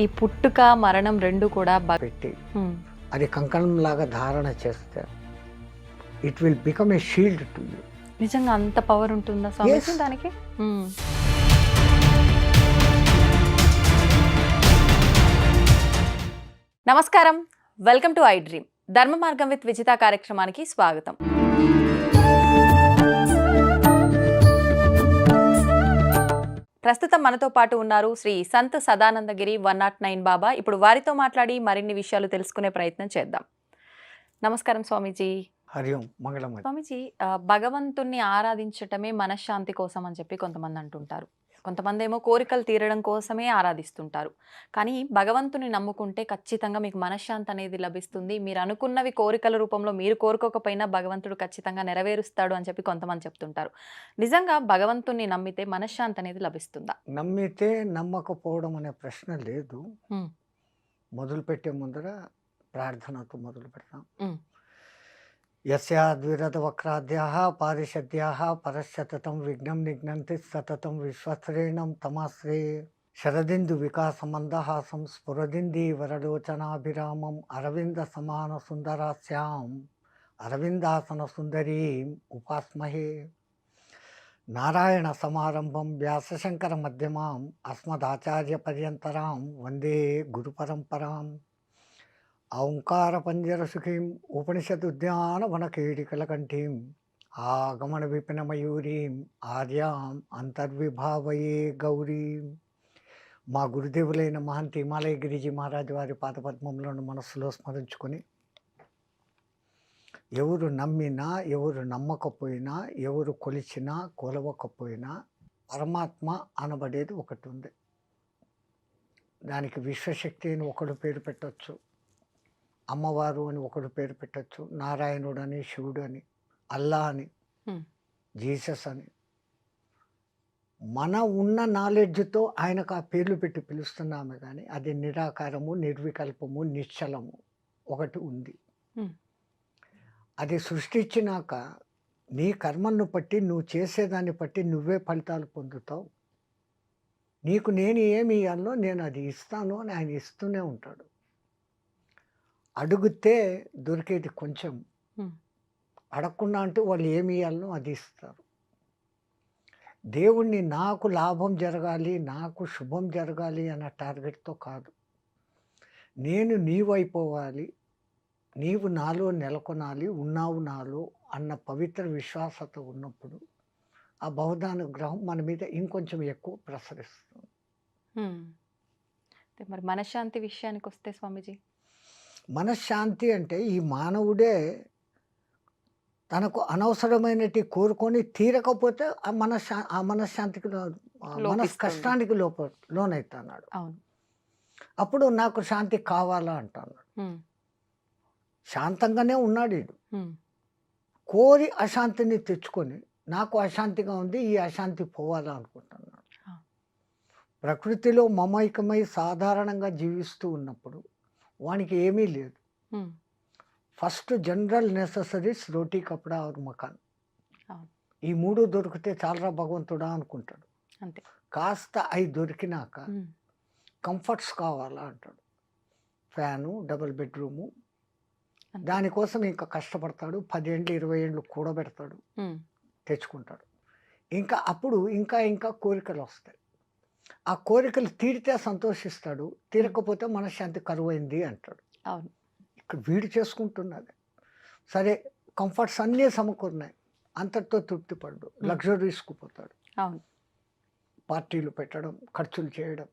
ఈ పుట్టుక మరణం రెండు కూడా పెట్టి అది కంకణం లాగా ధారణ చేస్తే it will become a shield to you. నిజంగా అంత పవర్ ఉంటుందా స్వామి దానికి? నమస్కారం, వెల్కమ్ టు ఐ డ్రీమ్. ధర్మ మార్గం విత్ విజిత కార్యక్రమానికి స్వాగతం. ప్రస్తుతం మనతో పాటు ఉన్నారు శ్రీ సంత్ సదానందగిరి 109 బాబా. ఇప్పుడు వారితో మాట్లాడి మరిన్ని విషయాలు తెలుసుకునే ప్రయత్నం చేద్దాం. నమస్కారం స్వామీజీ. హరి ఓం, మంగళం. స్వామీజీ, భగవంతుణ్ణి ఆరాధించటమే మనశ్శాంతి కోసం అని చెప్పి కొంతమంది అంటుంటారు. కొంతమంది ఏమో కోరికలు తీరడం కోసమే ఆరాధిస్తుంటారు. కానీ భగవంతుని నమ్ముకుంటే ఖచ్చితంగా మీకు మనశ్శాంతి అనేది లభిస్తుంది. మీరు అనుకున్నవి కోరికల రూపంలో మీరు కోరుకోకపోయినా భగవంతుడు ఖచ్చితంగా నెరవేరుస్తాడు అని చెప్పి కొంతమంది చెప్తుంటారు. నిజంగా భగవంతుని నమ్మితే మనశ్శాంతి అనేది లభిస్తుందా? నమ్మితే నమ్మకపోవడం అనే ప్రశ్న లేదు. మొదలు పెట్టే ముందర ప్రార్థనతో మొదలు పెడతాం. యస్యాద్విరదవక్రాద్యాః పారిషద్యాః పరస్యతతం విఘ్నం నిఘ్నంతి సతతం విశ్వశ్రేణం తమాశ్రే శరదిందు వికాసమందహాసం స్ఫురదింది వరలోచనాభిరామం అరవింద సమాన సుందరాస్యాం అరవిందాసన సుందరీం ఉపాస్మహే. నారాయణ సమారంభం వ్యాసశంకర మధ్యమాం అస్మదాచార్య పర్యంతరాం వందే గురు పరంపరాం. ఓంకార పంజరసుఖీం ఉపనిషదుద్యాన వనకేడికలకంఠీం ఆగమన విపిన మయూరీం ఆర్యాం అంతర్విభావయే గౌరీం. మా గురుదేవులైన మహంతి హిమాలయ గిరిజీ మహారాజు వారి పాదపద్మములను మనస్సులో స్మరించుకొని, ఎవరు నమ్మినా ఎవరు నమ్మకపోయినా ఎవరు కొలిచినా కొలవకపోయినా పరమాత్మ అనబడేది ఒకటి ఉంది. దానికి విశ్వశక్తి అని ఒకడు పేరు పెట్టవచ్చు, అమ్మవారు అని ఒకడు పేరు పెట్టచ్చు, నారాయణుడు అని, శివుడు అని, అల్లా అని, జీసస్ అని. మన ఉన్న నాలెడ్జ్తో ఆయనకు ఆ పేర్లు పెట్టి పిలుస్తున్నామే కానీ అది నిరాకారము, నిర్వికల్పము, నిశ్చలము ఒకటి ఉంది. అది సృష్టించినాక నీ కర్మను బట్టి నువ్వు చేసేదాన్ని బట్టి నువ్వే ఫలితాలు పొందుతావు. నీకు నేను ఏమి ఇవ్వాలో నేను అది ఇస్తాను అని ఆయన ఇస్తూనే ఉంటాడు. అడిగితే దొరికేది కొంచెం, అడగకుండా అంటే వాళ్ళు ఏమి ఇవ్వాలనో అది ఇస్తారు. దేవుణ్ణి నాకు లాభం జరగాలి, నాకు శుభం జరగాలి అన్న టార్గెట్తో కాదు, నేను నీవైపోవాలి, నీవు నాలో నెలకొనాలి, ఉన్నావు నాలో అన్న పవిత్ర విశ్వాసత ఉన్నప్పుడు ఆ బహుదానుగ్రహం మన మీద ఇంకొంచెం ఎక్కువ ప్రసరిస్తుంది. మరి మనశ్శాంతి విషయానికి వస్తే స్వామీజీ, మనశ్శాంతి అంటే ఈ మానవుడే తనకు అనవసరమైనటి కోరుకొని తీరకపోతే ఆ మనశ్శాంతికి కష్టానికి లోనవుతున్నాడు. అప్పుడు నాకు శాంతి కావాలా అంటున్నాడు. శాంతంగానే ఉన్నాడు వీడు. కోరి అశాంతిని తెచ్చుకొని నాకు అశాంతిగా ఉంది, ఈ అశాంతి పోవాలా అనుకుంటున్నాడు. ప్రకృతిలో మమైకమై సాధారణంగా జీవిస్తూ ఉన్నప్పుడు వానికి ఏమీ లేదు. ఫస్ట్ జనరల్ నెససరీస్ రోటీ, కపడా ఆర్ మకాన్, ఈ మూడు దొరికితే చాలరా భగవంతుడా అనుకుంటాడు. అంతే. కాస్త అవి దొరికినాక కంఫర్ట్స్ కావాలా అంటాడు. ఫ్యాను, డబుల్ బెడ్రూము, దానికోసం ఇంకా కష్టపడతాడు. 10 ఏళ్ళు 20 ఏళ్ళు కూడబెడతాడు, తెచ్చుకుంటాడు. ఇంకా అప్పుడు ఇంకా ఇంకా కోరికలు వస్తాయి. ఆ కోరికలు తీరితే సంతోషిస్తాడు, తీరకపోతే మనశ్శాంతి కరువైంది అంటాడు. ఇక్కడ వీడు చేసుకుంటున్నది సరే, కంఫర్ట్స్ అన్నీ సమకూరినాయి, అంతటితో తృప్తి పడ్డు, లగ్జరీస్కు పోతాడు. పార్టీలు పెట్టడం, ఖర్చులు చేయడం,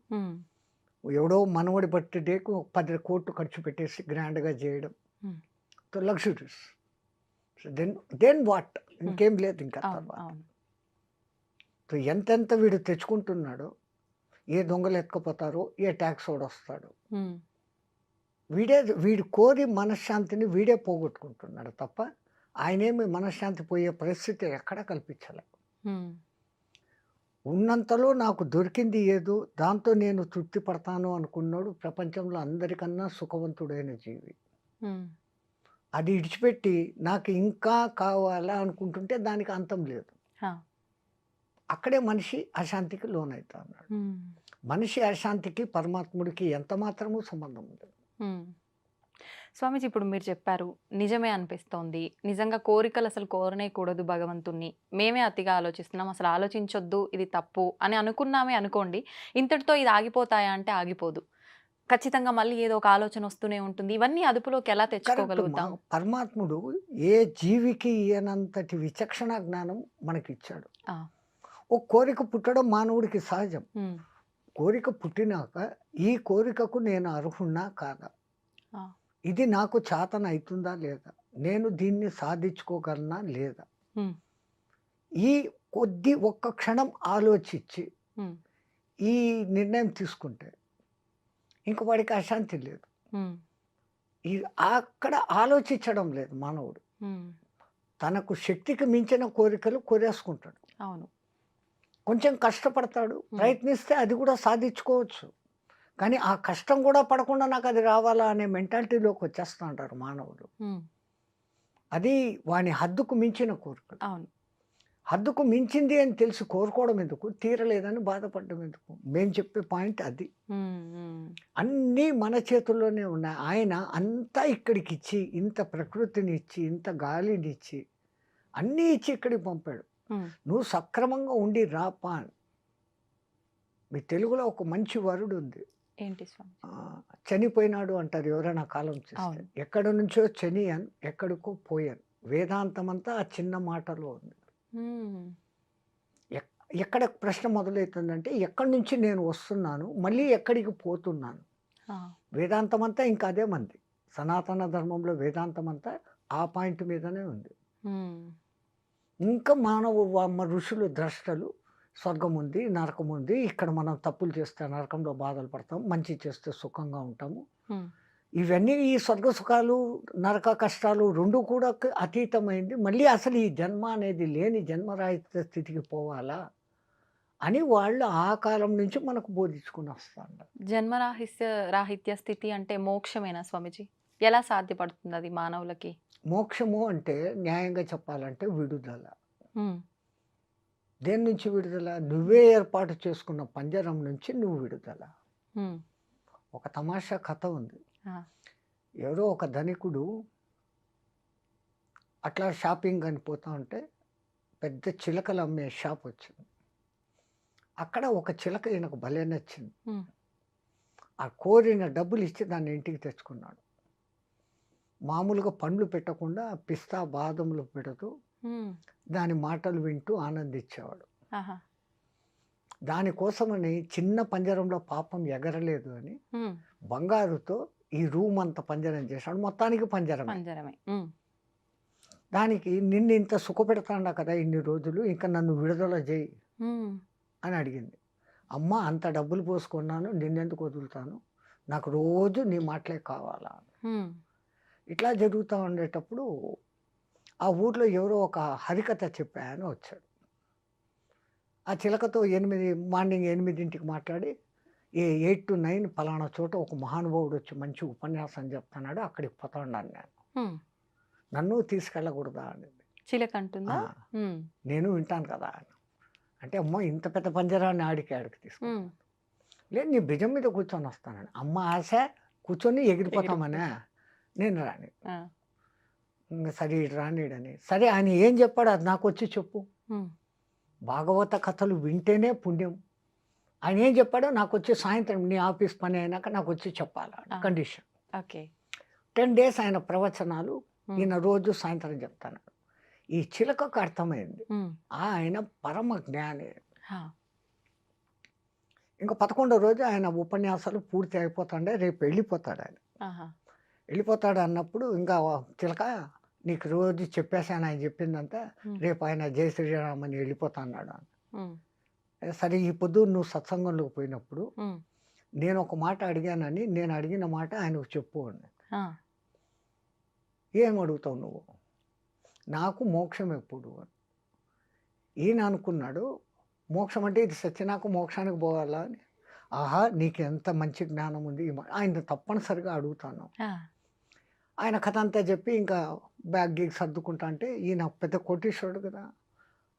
ఎవడో మనవడి బర్త్డేకు 10 కోట్లు ఖర్చు పెట్టేసి గ్రాండ్గా చేయడం, లగ్జరీస్. దెన్ వాట్, ఇంకేం లేదు ఇంకా తర్వాత. ఎంతెంత వీడు తెచ్చుకుంటున్నాడో, ఏ దొంగలు ఎత్తుకపోతారో, ఏ ట్యాక్స్ వాడు వస్తాడు, వీడు కోరి మనశ్శాంతిని వీడే పోగొట్టుకుంటున్నాడు తప్ప ఆయనేమి మనశ్శాంతి పోయే పరిస్థితి ఎక్కడా కల్పించలే. ఉన్నంతలో నాకు దొరికింది ఏదో దాంతో నేను తృప్తి పడతాను అనుకున్నాడు ప్రపంచంలో అందరికన్నా సుఖవంతుడైన జీవి. అది ఇడిచిపెట్టి నాకు ఇంకా కావాలా అనుకుంటుంటే దానికి అంతం లేదు. అక్కడే మనిషి అశాంతికి లోనవుతా ఉన్నాడు. మనిషి అశాంతికి పరమాత్ముడికి ఎంత మాత్రము సంబంధం ఉంది. హ్మ్. స్వామీజీ ఇప్పుడు మీరు చెప్పారు. నిజమే అనిపిస్తోంది. నిజంగా కోరికలు అసలు కోరనేకూడదు భగవంతుడిని. మేమే అతిగా ఆలోచిస్తున్నాం. అసలు ఆలోచించొద్దు. ఇది తప్పు అని అనుకున్నామే అనుకోండి. ఇంతటితో ఇది ఆగిపోతాయా అంటే ఆగిపోదు. ఖచ్చితంగా మళ్ళీ ఏదో ఒక ఆలోచన వస్తూనే ఉంటుంది. ఇవన్నీ అదుపులోకి ఎలా కరెక్ట్ అమ్మా. తెచ్చుకోగలుగుతాం? పరమాత్ముడు ఏ జీవికి ఇయ్యనంతటి విచక్షణ జ్ఞానం మనకిచ్చాడు. ఆ! ఓ కోరిక పుట్టడం మానవుడికి సహజం. హ్మ్. కోరిక పుట్టినాక ఈ కోరికకు నేను అర్హున్నా కాదా? ఆ! ఇది నాకు చేతనైతుందా లేదా? నేను దీన్ని సాధించుకోగలనా లేదా? హ్మ్. ఈ ఒక్క క్షణం ఆలోచించి హ్మ్. ఈ నిర్ణయం తీసుకుంటే ఇంక వాడికి అశాంతి లేదు. హ్మ్. ఈ అక్కడ ఆలోచించడం లేదు మానవుడు. హ్మ్. తనకు శక్తికి మించిన కోరికలు కోరేసుకుంటాడు. అవును. కొంచెం కష్టపడతాడు. హ్మ్. ప్రయత్నిస్తే అది కూడా సాధించుకోవచ్చు. కానీ ఆ కష్టం కూడా పడకుండా నాకు అది రావాలా అనే మెంటాలిటీలోకి వచ్చేస్తా ఉంటారు మానవుడు. హ్మ్. అది వాని హద్దుకు మించిన కోరికలు. అవును. హద్దుకు మించింది అని తెలిసి కోరుకోవడం ఎందుకు? తీరలేదని బాధపడడం ఎందుకు? మేము చెప్పే పాయింట్ అది. హ్మ్. హ్మ్. అన్నీ మన చేతుల్లోనే ఉన్నాయి. ఆయన అంతా ఇక్కడికిచ్చి, ఇంత ప్రకృతినిచ్చి, ఇంత గాలినిచ్చి, అన్నీ ఇచ్చి ఇక్కడికి పంపాడు. హ్మ్. నువ్వు సక్రమంగా ఉండి రా పా అని. మీ తెలుగులో ఒక మంచి వర్డ్ ఉంది. ఏంటి స్వామి? చనిపోయినాడు అంటారు ఎవరైనా కాలం చేస్తే. అవును. ఎక్కడి నుంచో చనియన్, ఎక్కడికో పోయాను. వేదాంతమంతా ఆ చిన్న మాటలో ఉంది. హ్మ్. ఎక్ ఎక్కడ ప్రశ్న మొదలవుతుందంటే, ఎక్కడి నుంచి నేను వస్తున్నాను, మళ్ళీ ఎక్కడికి పోతున్నాను? ఆ! వేదాంతమంతా ఇంకా అదే మంది. సనాతన ధర్మంలో వేదాంతమంతా ఆ పాయింట్ మీదనే ఉంది. హ్మ్. ఇంకా ఋషులు ద్రష్టలు స్వర్గం ఉంది, నరకం ఉంది. ఇక్కడ మనం తప్పులు చేస్తే నరకంలో బాధలు పడతాం. మంచి చేస్తే సుఖంగా ఉంటాము. హ్మ్. ఇవన్నీ ఈ స్వర్గ సుఖాలు, నరక కష్టాలు 2 కూడా అతీతమైంది. మళ్ళీ అసలు ఈ జన్మ అనేది లేని జన్మరాహిత్య స్థితికి పోవాలా? అని వాళ్ళు ఆ కాలం నుంచి మనకు బోధించుకొని వస్తాండారు. రాహిత్య స్థితి అంటే మోక్షమేనా స్వామీజీ? ఎలా సాధ్యపడుతుందది మానవులకి? మోక్షము అంటే న్యాయంగా చెప్పాలంటే విడుదల. హ్మ్. దేని నుంచి విడుదల? నువ్వే ఏర్పాటు చేసుకున్న పంజరం నుంచి నువ్వు విడుదల. హ్మ్. ఒక తమాషా కథ ఉంది. ఆ! ఎవరో ఒక ధనికుడు అట్లా షాపింగ్ అని పోతా ఉంటే పెద్ద చిలకలు అమ్మే షాప్ వచ్చింది. అక్కడ ఒక చిలక ఈయనకు భలే నచ్చింది. హ్మ్. ఆ కోరిన డబ్బులు ఇచ్చి దాన్ని ఇంటికి తెచ్చుకున్నాడు. మామూలుగా పండ్లు పెట్టకుండా పిస్తా, బాదములు పెడుతూ హ్మ్. దాని మాటలు వింటూ ఆనందించేవాడు. ఆహా! దానికోసమని చిన్న పంజరంలో పాపం ఎగరలేదు అని హ్మ్. బంగారుతో ఈ రూమ్ అంతా పంజరం చేశాడు. మొత్తానికి పంజరమే. పంజరమే. హ్మ్. దానికి నిన్ను ఇంత సుఖపెడతాండా కదా ఇన్ని రోజులు, ఇంకా నన్ను విడుదల చేయి హ్మ్. అని అడిగింది. అమ్మ అంత డబ్బులు పోసుకున్నాను, నిన్నెందుకు వదులుతాను? నాకు రోజు నీ మాటలే కావాలా? హ్మ్. ఇట్లా జరుగుతూ ఉండేటప్పుడు ఆ ఊర్లో ఎవరో ఒక హరికథ చెప్పే ఆయన వచ్చాడు. ఆ చిలకతో మార్నింగ్ 8కి మాట్లాడి, 8-9 పలానా చోట ఒక మహానుభావుడు వచ్చి మంచి ఉపన్యాసం చెప్తున్నాడు, అక్కడికి పోతాన్నాను నేను. హ్మ్. నన్ను తీసుకెళ్ళకూడదా అనింది. చిలకంటుందా? ఆ! హ్మ్. నేను వింటాను కదా అని. అంటే అమ్మో ఇంత పెద్ద పంజరాన్ని ఆడికి హ్మ్. తీసుకెళ్తాను. లేదు నీ భుజం మీద కూర్చొని వస్తానని. అమ్మ ఆశ కూర్చొని ఎగిరిపోతామనే. నేను రాని. ఆ! ఇంగ సరే ఈడు రానీడని. సరే ఆయన ఏం చెప్పాడో అది నాకొచ్చి చెప్పు. హ్మ్. భాగవత కథలు వింటేనే పుణ్యం. ఆయన ఏం చెప్పాడో నాకొచ్చి సాయంత్రం నీ ఆఫీస్ పని అయినాక నాకొచ్చి చెప్పాలా ఆ! కండిషన్. ఓకే. 10 డేస్ ఆయన ప్రవచనాలు హ్మ్. ఈయన రోజు సాయంత్రం చెప్తన్నాడు. ఈ చిలకకు అర్థమైంది. హ్మ్. ఆయన పరమ జ్ఞాని. ఆ! ఇంక 11వ రోజు ఆయన ఉపన్యాసాలు పూర్తి అయిపోతాండే రేపు వెళ్ళిపోతాడాయన. ఆహా! వెళ్ళిపోతాడు అన్నప్పుడు ఇంకా చిలక నీకు రోజు చెప్పేసాను ఆయన చెప్పిందంతా. హ్మ్. రేపు ఆయన జై శ్రీరామ్ అని వెళ్ళిపోతా అన్నాడు. హ్మ్. సరే ఈ పొద్దు నువ్వు సత్సంగంలోకి పోయినప్పుడు హ్మ్. నేను ఒక మాట అడిగానని నేను అడిగిన మాట ఆయనకు చెప్పు అన్నాడు. ఆ! ఏం అడుగుతావు నువ్వు? నాకు మోక్షం ఎప్పుడు అని. ఈయన అనుకున్నాడు మోక్షం అంటే ఇది సత్యనాకు మోక్షానికి పోవాలా అని. ఆహా నీకు ఎంత మంచి జ్ఞానం ఉంది ఆయన తప్పనిసరిగా అడుగుతాను. ఆ! ఆయన కథ అంతా చెప్పి ఇంకా బ్యాగ్ గీగ్ సర్దుకుంటా అంటే ఈయన పెద్ద కోటీశ్వరుడు కదా.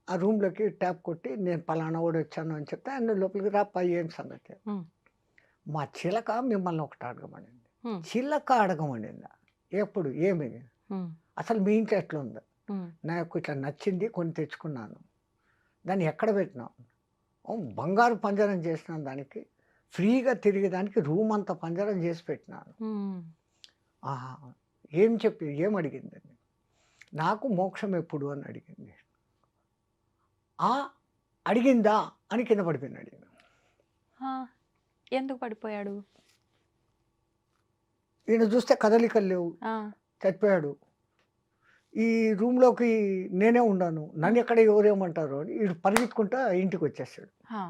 ఆ రూమ్లోకి ట్యాప్ కొట్టి నేను పలానా వాడు వచ్చాను అని చెప్తే ఆయన లోపలికి రాపా ఏం సంగతి. హ్మ్. మా చిలక మిమ్మల్ని ఒకటి అడగమనింది. హ్మ్. చిలక అడగమనిందా? ఎప్పుడు ఏమి హ్మ్. అసలు మీ ఇంట్లో ఎట్లుంది? హ్మ్. నాకు ఇట్లా నచ్చింది కొన్ని తెచ్చుకున్నాను. దాన్ని ఎక్కడ పెట్టినావు? బంగారు పంజరం చేసినాను దానికి. ఫ్రీగా తిరిగేదానికి రూమ్ అంతా పంజరం చేసి పెట్టినాను. హ్మ్. ఆహా! ఏం చెప్పి ఏం అడిగిందండి? నాకు మోక్షం ఎప్పుడు అని అడిగింది. ఆ! అడిగిందా అని కింద పడిపోయినాడు ఈయన. ఆ! ఎందుకు పడిపోయాడు? ఈయన చూస్తే కదలికలు లేవు. ఆ! చచ్చిపోయాడు. ఈ రూమ్‌లోకి నేనే ఉన్నాను. హ్మ్. నన్నెక్కడ ఎవరేమంటారో అని ఈడు పరిగెత్తుకుంటా ఇంటికొచ్చేసాడు. ఆ!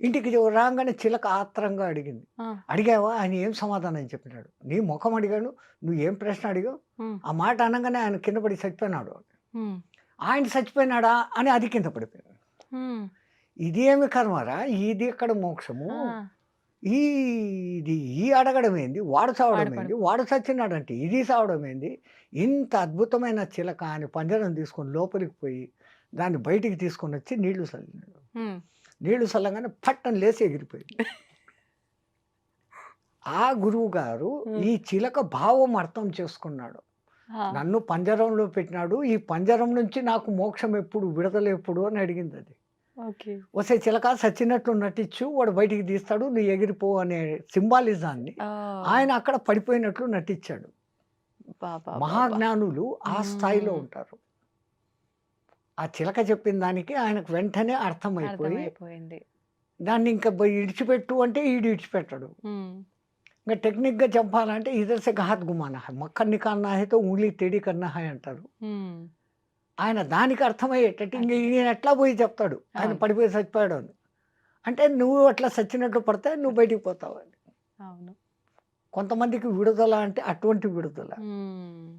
ఇంటికి రాంగానే చిలక ఆత్రంగా అడిగింది. ఆ! అడిగావా? ఆయన ఏం సమాధానం చెప్పినాడు? నీ మొఖం అడిగాను. నువ్వు ఏం ప్రశ్న అడిగావు? హ్మ్. ఆ మాట అనంగానే ఆయన కింద పడి చచ్చిపోయినాడు. హ్మ్. ఆయన చచ్చిపోయినాడా అని అది కింద పడిపోయింది. హ్మ్. ఇదేమి కర్మరా! ఇది ఎక్కడ మోక్షము? ఆ! ఈ ఇది ఈ అడగడం ఏంది? వాడు చావడం వాడు ఏంది? పడిపో వాడు చచ్చినాడంటే ఇది చావడం ఏంది? ఇంత అద్భుతమైన చిలక అని పంజరం తీసుకొని లోపలికి పోయి, దాన్ని బయటికి తీసుకొనొచ్చి నీళ్లు చల్లినాడు. హ్మ్. నీళ్లు చల్లంగానే పట్టని లేసి ఎగిరిపోయింది. ఆ గురువుగారు హ్మ్. ఈ చిలక భావం అర్థం చేసుకున్నాడు. ఆ! నన్ను పంజరంలో పెట్టినాడు. ఈ పంజరం నుంచి నాకు మోక్షం ఎప్పుడు? విడుదల ఎప్పుడు? అని అడిగిందది. ఓకే. ఒసేయ్ చిలక సచ్చినట్లు నటించు. వాడు బయటికి తీస్తాడు. నువ్వు ఎగిరిపో అనే సింబాలిజాన్ని ఓహ్! ఆయన అక్కడ పడిపోయినట్లు నటించాడు. అబ్బబ్బబ్బబ్బా! మహాజ్ఞానులు ఆ స్థాయిలో హ్మ్. ఉంటారు. ఆ చిలక చెప్పిన దానికి ఆయనకు వెంటనే అర్థమైపోయి, అర్థమైపోయింది. దాన్ని ఇంక ఇడిచిపెట్టు అంటే ఈడు ఇడిచిపెట్టడు. హ్మ్. ఇంక టెక్నిక్‌గా చెప్పాలంటే ఇధర్ సే ఘాత్ గుమానా హై. మక్కన్ నికాల్నా హై తో उँगली टेढ़ी करना है అంటారు. హ్మ్. ఆయన దానికి అర్థమయ్యేటట్టు ఇంక అర్థం. ఈయన ఎట్లా పోయి చెప్తాడు. ఆయన అవును. పడిపోయి చచ్చిపోయాడు అని. అంటే నువ్వు అట్లా సచ్చినట్టు పడితే నువ్వు బయటికి పోతావు అని. అవును. కొంతమందికి విడుదల అంటే అటువంటి విడుదల. హ్మ్.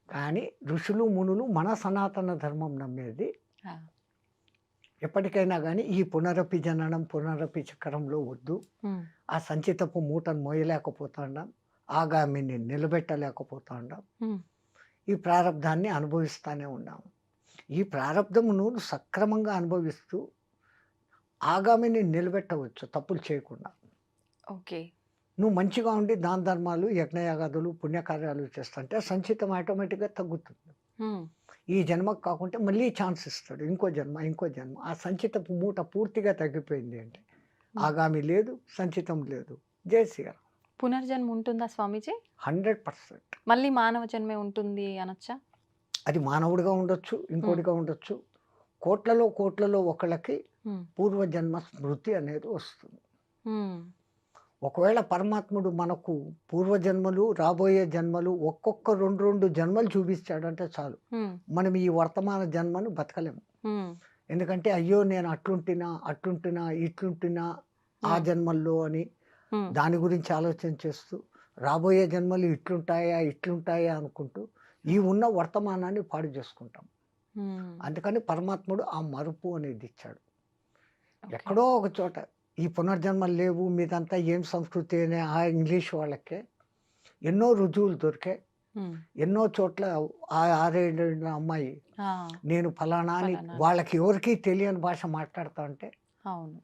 కానీ ఋషులు, మునులు మన సనాతన ధర్మం నమ్మేది ఆ! ఎప్పటికైనా గానీ ఈ పునరపి జననం, పునరపి చక్రంలో వద్దు. హ్మ్. ఆ సంచితపు మూటను మోయలేకపోతాండాం. ఆగామిని నిలబెట్టలేకపోతాండాం. హ్మ్. ఈ ప్రారబ్ధాన్ని అనుభవిస్తానే ఉన్నాము. ఈ ప్రారబ్ధమును సక్రమంగా అనుభవిస్తూ ఆగామిని నిలబెట్టవచ్చు తప్పులు చేయకుండా. ఓకే. నువ్వు మంచిగా ఉండి దాన ధర్మాలు, యజ్ఞయాగాదులు, పుణ్యకార్యాలు చేస్తుంటే సంచితం ఆటోమేటిక్‌గా తగ్గుతుంది. హ్మ్. ఈ జన్మకు కాకుంటే మళ్ళీ ఛాన్స్ ఇస్తాడు. ఇంకో జన్మ, ఇంకో జన్మ. ఆ సంచితపు మూట పూర్తిగా తగ్గిపోయింది అంటే హ్మ్. ఆగామి లేదు, సంచితం లేదు. జై శ్రీరామ్. పునర్జన్మ ఉంటుందా స్వామీజీ? 100% మళ్ళీ మానవ జన్మే ఉంటుంది అనొచ్చా? అది మానవుడిగా ఉండొచ్చు, హ్మ్. ఇంకోటిగా ఉండొచ్చు. కోట్లలో, కోట్లలో ఒకళ్ళకి హ్మ్. పూర్వజన్మ స్మృతి అనేది వస్తుంది. హ్మ్. ఒకవేళ పరమాత్ముడు మనకు పూర్వజన్మలు, రాబోయే జన్మలు ఒక్కొక్క 2, 2 జన్మలు చూపిస్తాడంటే చాలు. హ్మ్. మనం ఈ వర్తమాన జన్మను బతకలేము. హ్మ్. ఎందుకంటే అయ్యో! నేను అట్లుంటినా, అట్లుంటినా, ఇట్లుంటినా ఆ హ్మ్. జన్మల్లో అని హ్మ్. దాని గురించి ఆలోచన చేస్తూ రాబోయే జన్మలు ఇట్లుంటాయా, ఇట్లుంటాయా అనుకుంటూ ఈ ఉన్న వర్తమానాన్ని పాడు చేసుకుంటాం. హ్మ్. అందుకని పరమాత్ముడు ఆ మరుపు అనేది ఇచ్చాడు. ఓకే. ఎక్కడో ఒక చోట ఈ పునర్జన్మలు లేవు మీదంతా ఏం సంస్కృతి అనే ఆ ఇంగ్లీష్ వాళ్ళకే ఎన్నో రుజువులు దొరికాయి. హ్మ్. ఎన్నో చోట్ల ఆ 6, 7 ఏళ్ల అమ్మాయి ఆ! నేను ఫలానా అని ఫలానా అని. వాళ్ళకి ఎవరికీ తెలియని భాష మాట్లాడుతా ఉంటే అవును.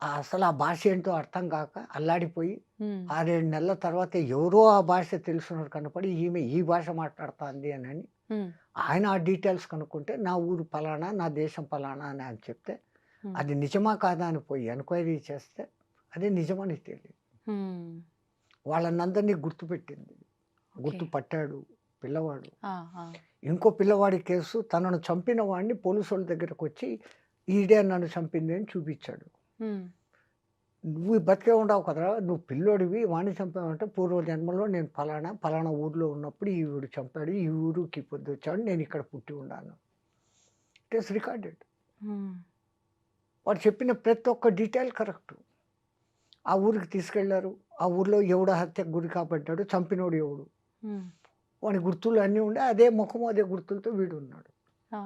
అసలు ఆ భాష ఏంటో అర్థం కాక అల్లాడిపోయి హ్మ్. 6, 7 నెలల తర్వాత ఎవరో ఆ భాష తెలిసినోడు కనపడి ఈమె ఈ భాష మాట్లాడుతాంది అని హ్మ్. ఆయన ఆ డీటెయిల్స్ కనుక్కుంటే నా ఊరు పలానా, నా దేశం పలానా అని ఆయన చెప్తే హ్మ్. అది నిజమా కాదా అని పోయి ఎంక్వైరీ చేస్తే అది నిజమని తెలియదు. హ్మ్. వాళ్ళనందరినీ గుర్తుపెట్టింది. ఓకే. గుర్తుపట్టాడు పిల్లవాడు. ఆ! ఆ! ఇంకో పిల్లవాడి కేసు తనను చంపిన వాడిని పోలీసోళ్ళ దగ్గరకొచ్చి ఈడే నన్ను చంపింది అని చూపిచ్చాడు. హ్మ్. నువ్వు బతికే ఉండవు కదరా! నువ్వు పిల్లోడివి వాడిని చంపావంటే పూర్వ జన్మలో నేను పలానా, పలానా ఊర్లో ఉన్నప్పుడు ఈవిడు చంపాడు. ఈ ఊరికి పొద్దొచ్చాడు. నేనిక్కడ పుట్టి ఉన్నాను. It is recorded. హ్మ్. వాడు చెప్పిన ప్రతి ఒక్క డీటెయిల్ కరెక్టు. ఆ ఊరికి తీసుకెళ్లారు. ఆ ఊర్లో ఎవడు హత్యకు గురి కాబడ్డాడు, చంపినోడు ఎవడు? హ్మ్. వాని గుర్తులు అన్నీ ఉండే అదే ముఖము, అదే గుర్తులతో వీడున్నాడు. ఆ!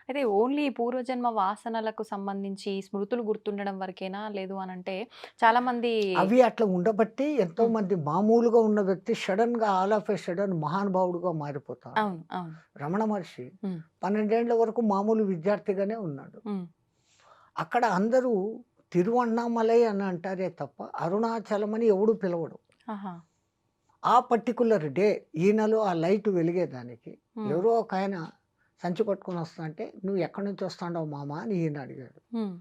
అయితే ఓన్లీ పూర్వజన్మ వాసనలకు సంబంధించి స్మృతులు గుర్తుండడం వరకేనా? లేదు అనంటే చాలామంది అవి అట్లా ఉండబట్టి ఎంతో హ్మ్. మంది మామూలుగా ఉన్న వ్యక్తి సడన్‌గా ఆల్ ఆఫ్ ఎ సడెన్ మహానుభావుడుగా మారిపోతాడు. అవును. అవును. రమణ మహర్షి హ్మ్. 12 ఏండ్ల వరకు మామూలు విద్యార్థిగానే ఉన్నాడు. హ్మ్. అక్కడ అందరూ తిరువన్నామలై అని అంటారే తప్ప అరుణాచలం అని ఎవడు పిలవడు. ఆహా! ఆ పర్టిక్యులర్ డే ఈయనలో ఆ లైట్ వెలిగేదానికి హ్మ్. ఎవరో ఒకాయన సంచి పట్టుకొని వస్తాంటే, "నువ్వు ఎక్కడి నుంచి వస్తాండావు మామ" అని ఈయన అడిగాడు. హ్మ్.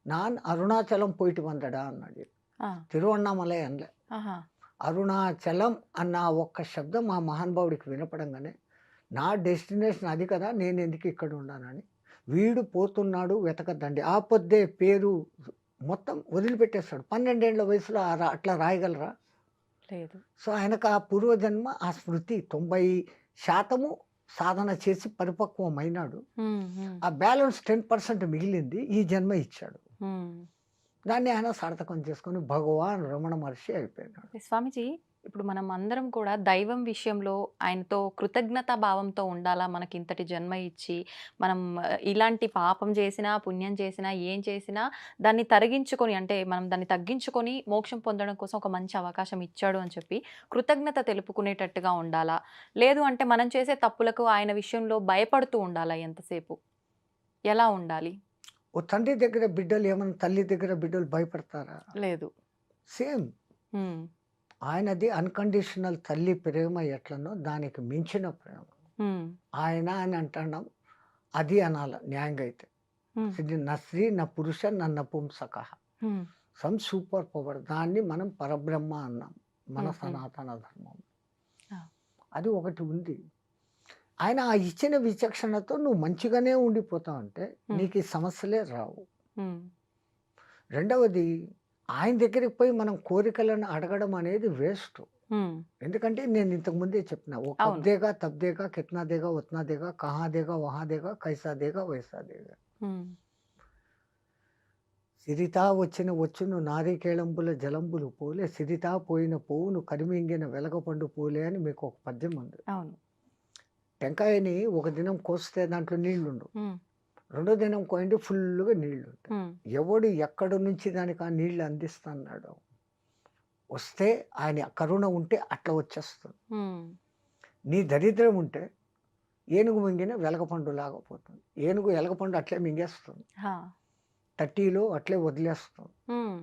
"నాన్ అరుణాచలం పోయిటి వందడా" అన్నాడు. ఆ! తిరువన్నామలై అనలే. ఆహా! అరుణాచలం అన్న ఆ ఒక్క శబ్దం ఆ మహానుభావుడికి వినపడంగానే, నా డెస్టినేషన్ అది కదా! నేనెందుకు ఇక్కడ ఉండానని, వీడు పోతున్నాడు వెతకద్దండి. ఆ పొద్దే పేరు మొత్తం వదిలిపెట్టేస్తాడు. 12 ఏండ్ల వయసులో అట్లా రాయగలరా? లేదు. సో, ఆయనకు ఆ పూర్వజన్మ ఆ స్మృతి 90% సాధన చేసి పరిపక్వమైనాడు. హ్మ్. హ్మ్. ఆ బ్యాలెన్స్ 10% మిగిలింది ఈ జన్మ ఇచ్చాడు. హ్మ్. దాన్ని ఆయన సార్థకం చేసుకొని భగవాన్ రమణ మహర్షి అయిపోయినాడు. స్వామీజీ, ఇప్పుడు మనం అందరం కూడా దైవం విషయంలో ఆయనతో కృతజ్ఞతా భావంతో ఉండాలా. మనకింతటి జన్మ ఇచ్చి, మనం ఇలాంటి పాపం చేసినా, పుణ్యం చేసినా, ఏం చేసినా దాన్ని తరిగించుకొని అంటే మనం దాన్ని తగ్గించుకొని మోక్షం పొందడం కోసం ఒక మంచి అవకాశం ఇచ్చాడు అని చెప్పి కృతజ్ఞత తెలుపుకునేటట్టుగా ఉండాలా? లేదు అంటే మనం చేసే తప్పులకు ఆయన విషయంలో భయపడుతూ ఉండాలా ఎంతసేపు? ఎలా ఉండాలి? ఓ తండ్రి దగ్గర బిడ్డలు ఏమన్నా తల్లి దగ్గర బిడ్డలు భయపడతారా? లేదు. సేమ్. హ్మ్. ఆయనది అన్‌కండిషనల్ తల్లి ప్రేమ ఎట్లనో దానికి మించిన ప్రేమ. హ్మ్. ఆయన అని అంటున్నాం. అది అనాల న్యాయంగా అయితే. హ్మ్. ఇది నా స్త్రీ, నా పురుష, నా నపుంసకః. హ్మ్. Some super power. దాన్ని మనం పరబ్రహ్మ అన్నాం. మన హ్మ్. హ్మ్. సనాతన ధర్మం. ఆ! అది ఒకటి ఉంది. ఆయన ఆ ఇచ్చిన విచక్షణతో నువ్వు మంచిగానే ఉండిపోతావంటే హ్మ్. నీకు ఈ సమస్యలే రావు. హ్మ్. రెండవది ఆయన దగ్గరికి పోయి మనం కోరికలను అడగడం అనేది వేస్ట్. హ్మ్. ఎందుకంటే నేను ఇంతకు ముందే చెప్పిన. "वो कब అవును. देगा, तब देगा, कितना देगा, उतना देगा, कहाँ देगा, वहाँ देगा, कैसा देगा, वैसा देगा." హ్మ్. సిరితా వచ్చిన వచ్చును నారికేళంబుల జలంబులు పోలే సిరితా పోయిన పోవును కరిమింగిన వెలగపండు పూలే అని మీకు ఒక పద్యం ఉంది. అవును. టెంకాయని ఒక దినం కోస్తే దాంట్లో నీళ్లుండవు. హ్మ్. రెండో దినం కోయండి ఫుల్‌గా నీళ్లుంటాయి. హ్మ్. ఎవడు ఎక్కడి నుంచి దానికి ఆ నీళ్లు అందిస్తన్నాడో, వస్తే ఆయన కరుణ ఉంటే అట్లా వచ్చేస్తుంది. హ్మ్. నీ దరిద్రం ఉంటే ఏనుగు మింగిన వెలగపండులాగా పోతుంది. ఏనుగు ఎలగపండు అట్లే మింగేస్తుంది. ఆ! టట్టీలో అట్లే వదిలేస్తుంది. హ్మ్.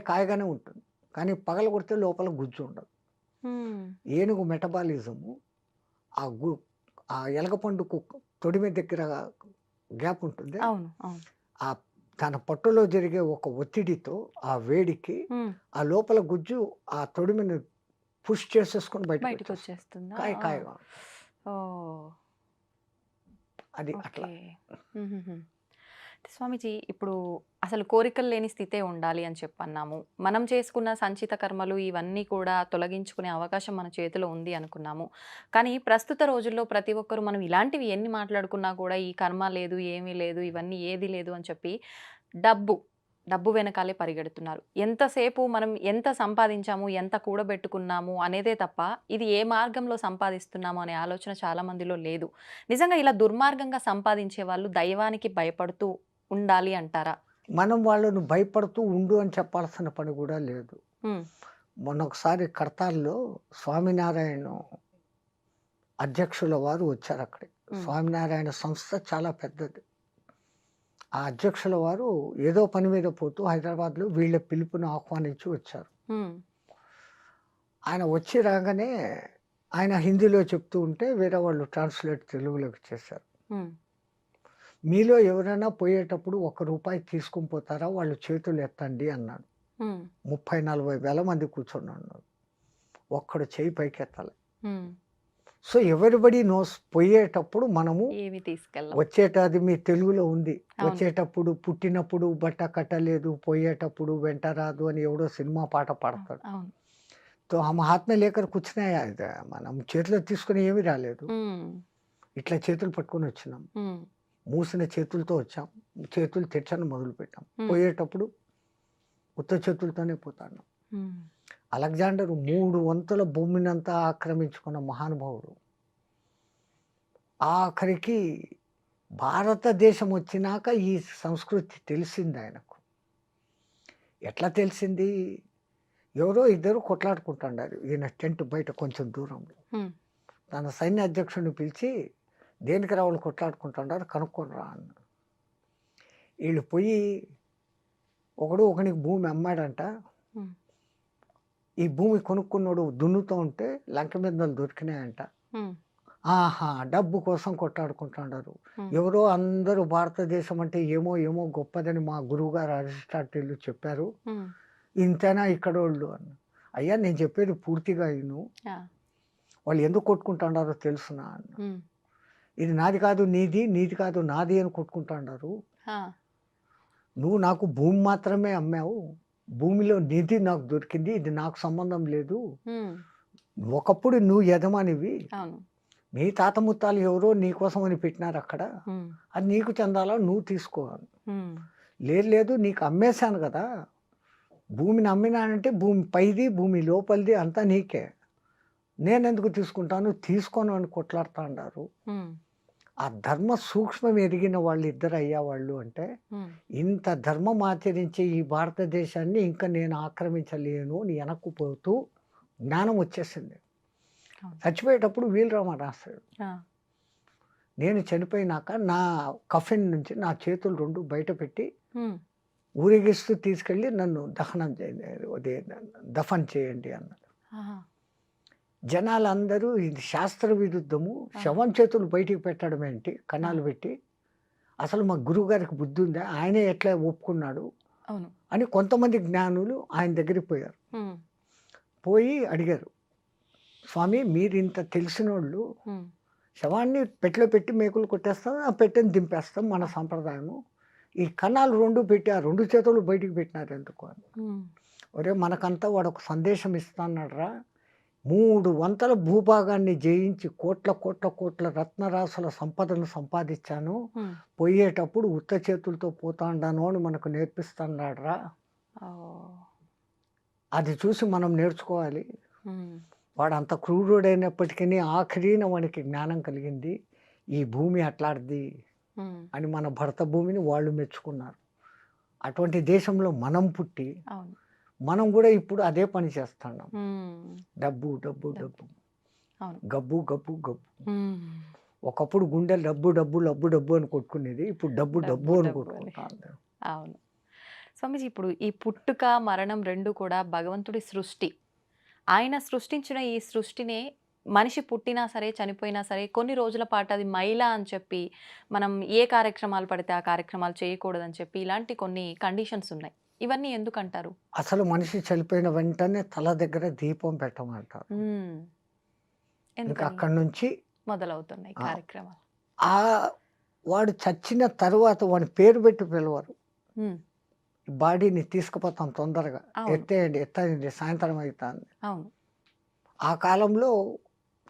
కాయగానే ఉంటుంది. కానీ పగలగొడితే లోపల గుజ్జు ఉండదు. హ్మ్. ఏనుగు మెటబాలిజము ఆ గు ఆ ఎలగపండుకు తొడిమె దగ్గర గ్యాప్ ఉంటుంది. అవును. అవును. ఆ తన పొట్టలో జరిగే ఒక ఒత్తిడితో, ఆ వేడికి హ్మ్. ఆ లోపల గుజ్జు ఆ తొడిమెని పుష్ చేసేసుకొని బయటకొచ్చేస్తుంది. బయటికొచ్చేస్తుందా? ఆ! కాయగా. ఓహ్! అది అట్లా. ఓకే. హుహుహు. స్వామీజీ ఇప్పుడు అసలు కోరికలు లేని స్థితే ఉండాలి అని చెప్పన్నాము. మనం చేసుకున్న సంచిత కర్మలు ఇవన్నీ కూడా తొలగించుకునే అవకాశం మన చేతిలో ఉంది అనుకున్నాము. కానీ ప్రస్తుత రోజుల్లో ప్రతి ఒక్కరు మనం ఇలాంటివి ఎన్ని మాట్లాడుకున్నా కూడా ఈ కర్మ లేదు, ఏమీ లేదు, ఇవన్నీ ఏది లేదు అని చెప్పి డబ్బు, డబ్బు వెనకాలే పరిగెడుతున్నారు. ఎంతసేపు మనం ఎంత సంపాదించాము, ఎంత కూడబెట్టుకున్నాము అనేదే తప్ప ఇది ఏ మార్గంలో సంపాదిస్తున్నాము అనే ఆలోచన చాలా మందిలో లేదు. నిజంగా ఇలా దుర్మార్గంగా సంపాదించే వాళ్ళు దైవానికి భయపడుతూ ఉండాలి అంటారా? మనం వాళ్ళను భయపడుతూ ఉండు అని చెప్పాల్సిన పని గూడా లేదు. హ్మ్. మొన్న ఒకసారి కడతాల్లో స్వామినారాయణ అధ్యక్షుల వారు వచ్చారక్కడికి. హ్మ్. స్వామినారాయణ సంస్థ చాలా పెద్దది. ఆ అధ్యక్షుల వారు ఏదో పని మీద పోతూ హైదరాబాద్‌లో వీళ్ళ పిలుపుని ఆహ్వానించి వచ్చారు. హ్మ్. ఆయన వచ్చి రాగానే ఆయన హిందీలో చెప్తూ ఉంటే వేరే వాళ్ళు ట్రాన్స్‌లేట్ తెలుగులోకి చేశారు. హ్మ్. మీలో ఎవరైనా పోయేటప్పుడు రూపాయి తీసుకొని పోతారా? వాళ్ళు చేతులు ఎత్తండి అన్నాడు. హ్మ్. 30, 40 వేల మంది కూర్చొనున్నారు. ఒక్కడు చెయ్యి పైకెత్తలే. హ్మ్. సో, ఎవరిబడీ నోస్ పోయేటప్పుడు మనము ఏమి తీసుకెళ్ళం. అది మీ తెలుగులో ఉంది. అవును. వచ్చేటప్పుడు పుట్టినప్పుడు బట్ట కట్టలేదు, పోయేటప్పుడు వెంట రాదు అని ఎవడో సినిమా పాట అవును. పాడతాడు. అవును. तो हम हाथ में लेकर कुछ नहीं आए थे. మనం చేతిలో తీసుకొని ఏమీ రాలేదు. హ్మ్. ఇట్లా చేతులు పట్టుకొని వచ్చినాం. హ్మ్. మూసిన చేతులతో వచ్చాం. చేతులు తెచ్చడం మొదలుపెట్టాం. హ్మ్. పోయేటప్పుడు ఉత్త చేతులతోనే పోతాను. హ్మ్. అలెగ్జాండర్ 3 వంతుల భూమినంతా ఆక్రమించుకున్న మహానుభావుడు. ఆఖరికి భారతదేశం వచ్చినాక ఈ సంస్కృతి తెలిసింది ఆయనకు. ఎట్లా తెలిసింది? ఎవరో ఇద్దరు కొట్లాడుకుంటున్నారు ఈయన టెంట్ బయట కొంచెం దూరంలో. హ్మ్. తన సైన్య అధ్యక్షుడిని పిలిచి, దేనికి రా వాళ్ళు కొట్లాడుకుంటున్నారు కనుక్కొని రా అన్నాడు. వీళ్ళు పోయి ఒకనికి భూమి అమ్మాడంట. హ్మ్. ఈ భూమి కొనుక్కున్నాడు దున్నుతూ ఉంటే లంక మీద దొరికినాయంట. హ్మ్. ఆహా! డబ్బు కోసం కొట్లాడుకుంటున్నారు. హ్మ్. ఎవరో అందరూ భారతదేశం అంటే ఏమో ఏమో గొప్పదని మా గురువుగారు అరిస్టాటిల్ చెప్పారు. హ్మ్. ఇంతేనా ఇక్కడోళ్ళు అన్న. అయ్యా నేను చెప్పేది పూర్తిగా విను. ఆ! వాళ్ళు ఎందుకు కొట్టుకుంటున్నారో తెలుసునా అన్న. హ్మ్. ఇది నాది కాదు నీది, నీది కాదు నాది అని కొట్టుకుంటున్నారు. ఆ! నువ్వు నాకు భూమి మాత్రమే అమ్మావు. భూమిలో నిధి నాకు దొరికింది. ఇది నాకు సంబంధం లేదు. హ్మ్. ఒకప్పుడు నువ్వు యజమానివి. అవును. మీ తాత ముత్తాలు ఎవరో నీకోసమని పెట్టినారక్కడ. హ్మ్. అది నీకు చెందాలా నువ్వు తీసుకో అని. హ్మ్. లేదు నీకు అమ్మేశాను గదా! భూమిని అమ్మినానంటే భూమి పైది, భూమి లోపలిది అంతా నీకే. నేనెందుకు తీసుకుంటాను? తీసుకోను అని కొట్లాడుతాండారు. హ్మ్. ఆ ధర్మ సూక్ష్మం ఎరిగిన వాళ్ళిద్దరయ్యా వాళ్ళు అంటే, హ్మ్. ఇంత ధర్మం ఆచరించే ఈ భారతదేశాన్ని ఇంక నేను ఆక్రమించలేను అని వెనక్కు పోతూ జ్ఞానం వచ్చేసింది. అవును. చచ్చిపోయేటప్పుడు వీలరామ రాస్తాడు. ఆ! నేను చనిపోయినాక నా కఫిన్ నుంచి నా చేతులు 2 బయట పెట్టి హ్మ్. ఊరేగిస్తూ తీసుకెళ్ళి నన్ను దహనం చేయండి అదే దఫన్ చేయండి అన్నాడు. ఆహా! జనాలందరూ ఇది శాస్త్ర విరుద్ధము. ఆ! శవం చేతులు బయటికి పెట్టడం ఏంటి? ఆ! కణాలు పెట్టి. అసలు మా గురువుగారికి బుద్ధి ఉందా? ఆయనే ఎట్లా ఒప్పుకున్నాడు? అవును. అని కొంతమంది జ్ఞానులు ఆయన దగ్గరికి పోయారు. హ్మ్. పోయి అడిగారు. స్వామి మీరింత తెలిసినోళ్ళు హ్మ్. శవాన్ని పెట్టెలో పెట్టి మేకులు కొట్టేస్తాం. ఆ పెట్టెని దింపేస్తాం మన ఆ! సంప్రదాయము. ఈ కణాలు 2 పెట్టి ఆ 2 చేతులు బయటికి పెట్టినారు ఎందుకు అని. హ్మ్. ఒరేయ్! మనకంతా వాడొక సందేశం ఇస్తాన్నాడురా. 3 వంతల భూభాగాన్ని జయించి కోట్ల రత్నరాసుల సంపదను సంపాదించాను. హ్మ్. పోయేటప్పుడు ఉత్త చేతులతో పోతాండాను అని మనకు నేర్పిస్తాన్నాడురా. ఓహ్! అది చూసి మనం నేర్చుకోవాలి. హ్మ్. వాడంత క్రూరుడైనప్పటికీ ఆఖరిన వానికి జ్ఞానం కలిగింది. ఈ భూమి అట్లాడిది హ్మ్. అని మన భరత భూమిని వాళ్ళు మెచ్చుకున్నారు. అటువంటి దేశంలో మనం పుట్టి, అవును. మనం గూడా ఇప్పుడు అదే పని చేస్తున్నాం. హ్మ్. డబ్బు, డబ్బు, డబ్బు. డబ్బు. అవును. గబ్బు, గబ్బు, గబ్బు. హ్మ్. ఒకప్పుడు గుండె డబ్బు, డబ్బు, డబ్బు, డబ్బు అని కొట్టుకునేది. ఇప్పుడు డబ్బు, డబ్బు, డబ్బు అని డబ్బు అని. కొట్టుకుంటాంది. అవును. స్వామీజీ ఇప్పుడు ఈ పుట్టుక, మరణం 2 కూడా భగవంతుడి సృష్టి. ఆయన సృష్టించిన ఈ సృష్టినే మనిషి పుట్టినా సరే, చనిపోయినా సరే కొన్ని రోజుల పాటు అది మైల అని చెప్పి, మనం ఏ కార్యక్రమాలు పడితే ఆ కార్యక్రమాలు చేయకూడదని చెప్పి ఇలాంటి కొన్ని కండిషన్స్ ఉన్నాయి. ఇవన్నీ ఎందుకంటారు? అసలు మనిషి చనిపోయిన వెంటనే తల దగ్గర దీపం పెట్టమంటారు. హ్మ్. ఇంకా ఎందుకని? అక్కడి నుంచి మొదలవుతున్నాయి ఆ! కార్యక్రమాలు. ఆ వాడు చచ్చిన తరువాత వాడి పేరు పెట్టి పిలవరు. హ్మ్. ఈ బాడీని తీసుకుపోతాం తొందరగా. అవును. ఎత్తేయండి, ఎత్తేయండి సాయంత్రం అయితాంది. అవును. ఆ కాలంలో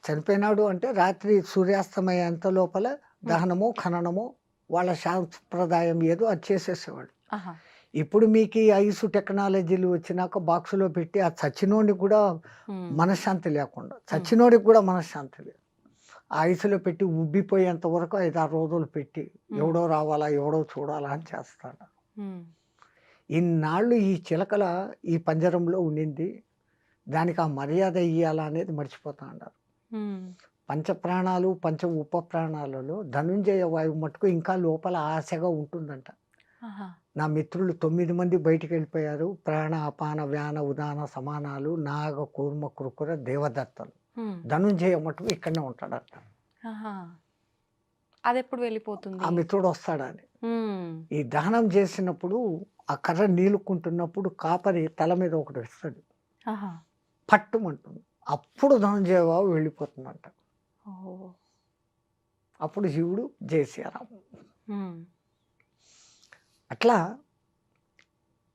చనిపోయినాడు అంటే రాత్రి సూర్యాస్తమయ్యేంత లోపల హ్మ్. దహనమో, ఖననమో వాళ్ళ సాంప్రదాయం ఏదో అది చేసేసేవాళ్ళు. ఆహా! ఇప్పుడు మీకు ఈ ఐసు టెక్నాలజీలు వచ్చినాక బాక్స్‌లో పెట్టి ఆ చచ్చినోడికి కూడా హ్మ్. మనశ్శాంతి లేకుండా. హ్మ్. చచ్చినోడికి కూడా మనశ్శాంతి లేదు. ఆ ఐస్‌లో పెట్టి ఉబ్బిపోయేంత వరకు 5, 6 రోజులు పెట్టి హ్మ్. ఎవడో రావాలా, ఎవడో చూడాలా అని చేస్తాడు. హ్మ్. ఇన్నాళ్ళు ఈ చిలకల ఈ పంజరంలో ఉండింది. దానికి ఆ మర్యాద ఇయ్యాలా అనేది మర్చిపోతాండారు. హ్మ్. పంచప్రాణాలు, పంచ ఉప ప్రాణాలలో ధనుంజయ వాయువు మట్టుకు ఇంకా లోపల ఆశగా ఉంటుందంట. ఆహా! నా మిత్రులు 9 మంది బయటికెళ్ళిపోయారు. ప్రాణ, అపాన, వ్యాన, ఉదాన సమానాలు, నాగ, కూర్మ, కృకుర, దేవదత్తలు. హ్మ్. ధనుంజయ మట్టుకు ఇక్కడనే ఉంటాడంట. ఆహా! అదెప్పుడు వెళ్ళిపోతుంది? ఆ మిత్రుడు వస్తాడని. హ్మ్. ఈ దహనం చేసినప్పుడు ఆ కర్ర నీలుకుంటున్నప్పుడు కాపరి తల మీద ఒకటి ఇస్తాడు. ఆహా! పట్టుమంటుంది. అప్పుడు ధనంజయ బాబు వెళ్ళిపోతుందంట. ఓహ్! అప్పుడు శివుడు జై శ్రీరామ్. హ్మ్. అట్లా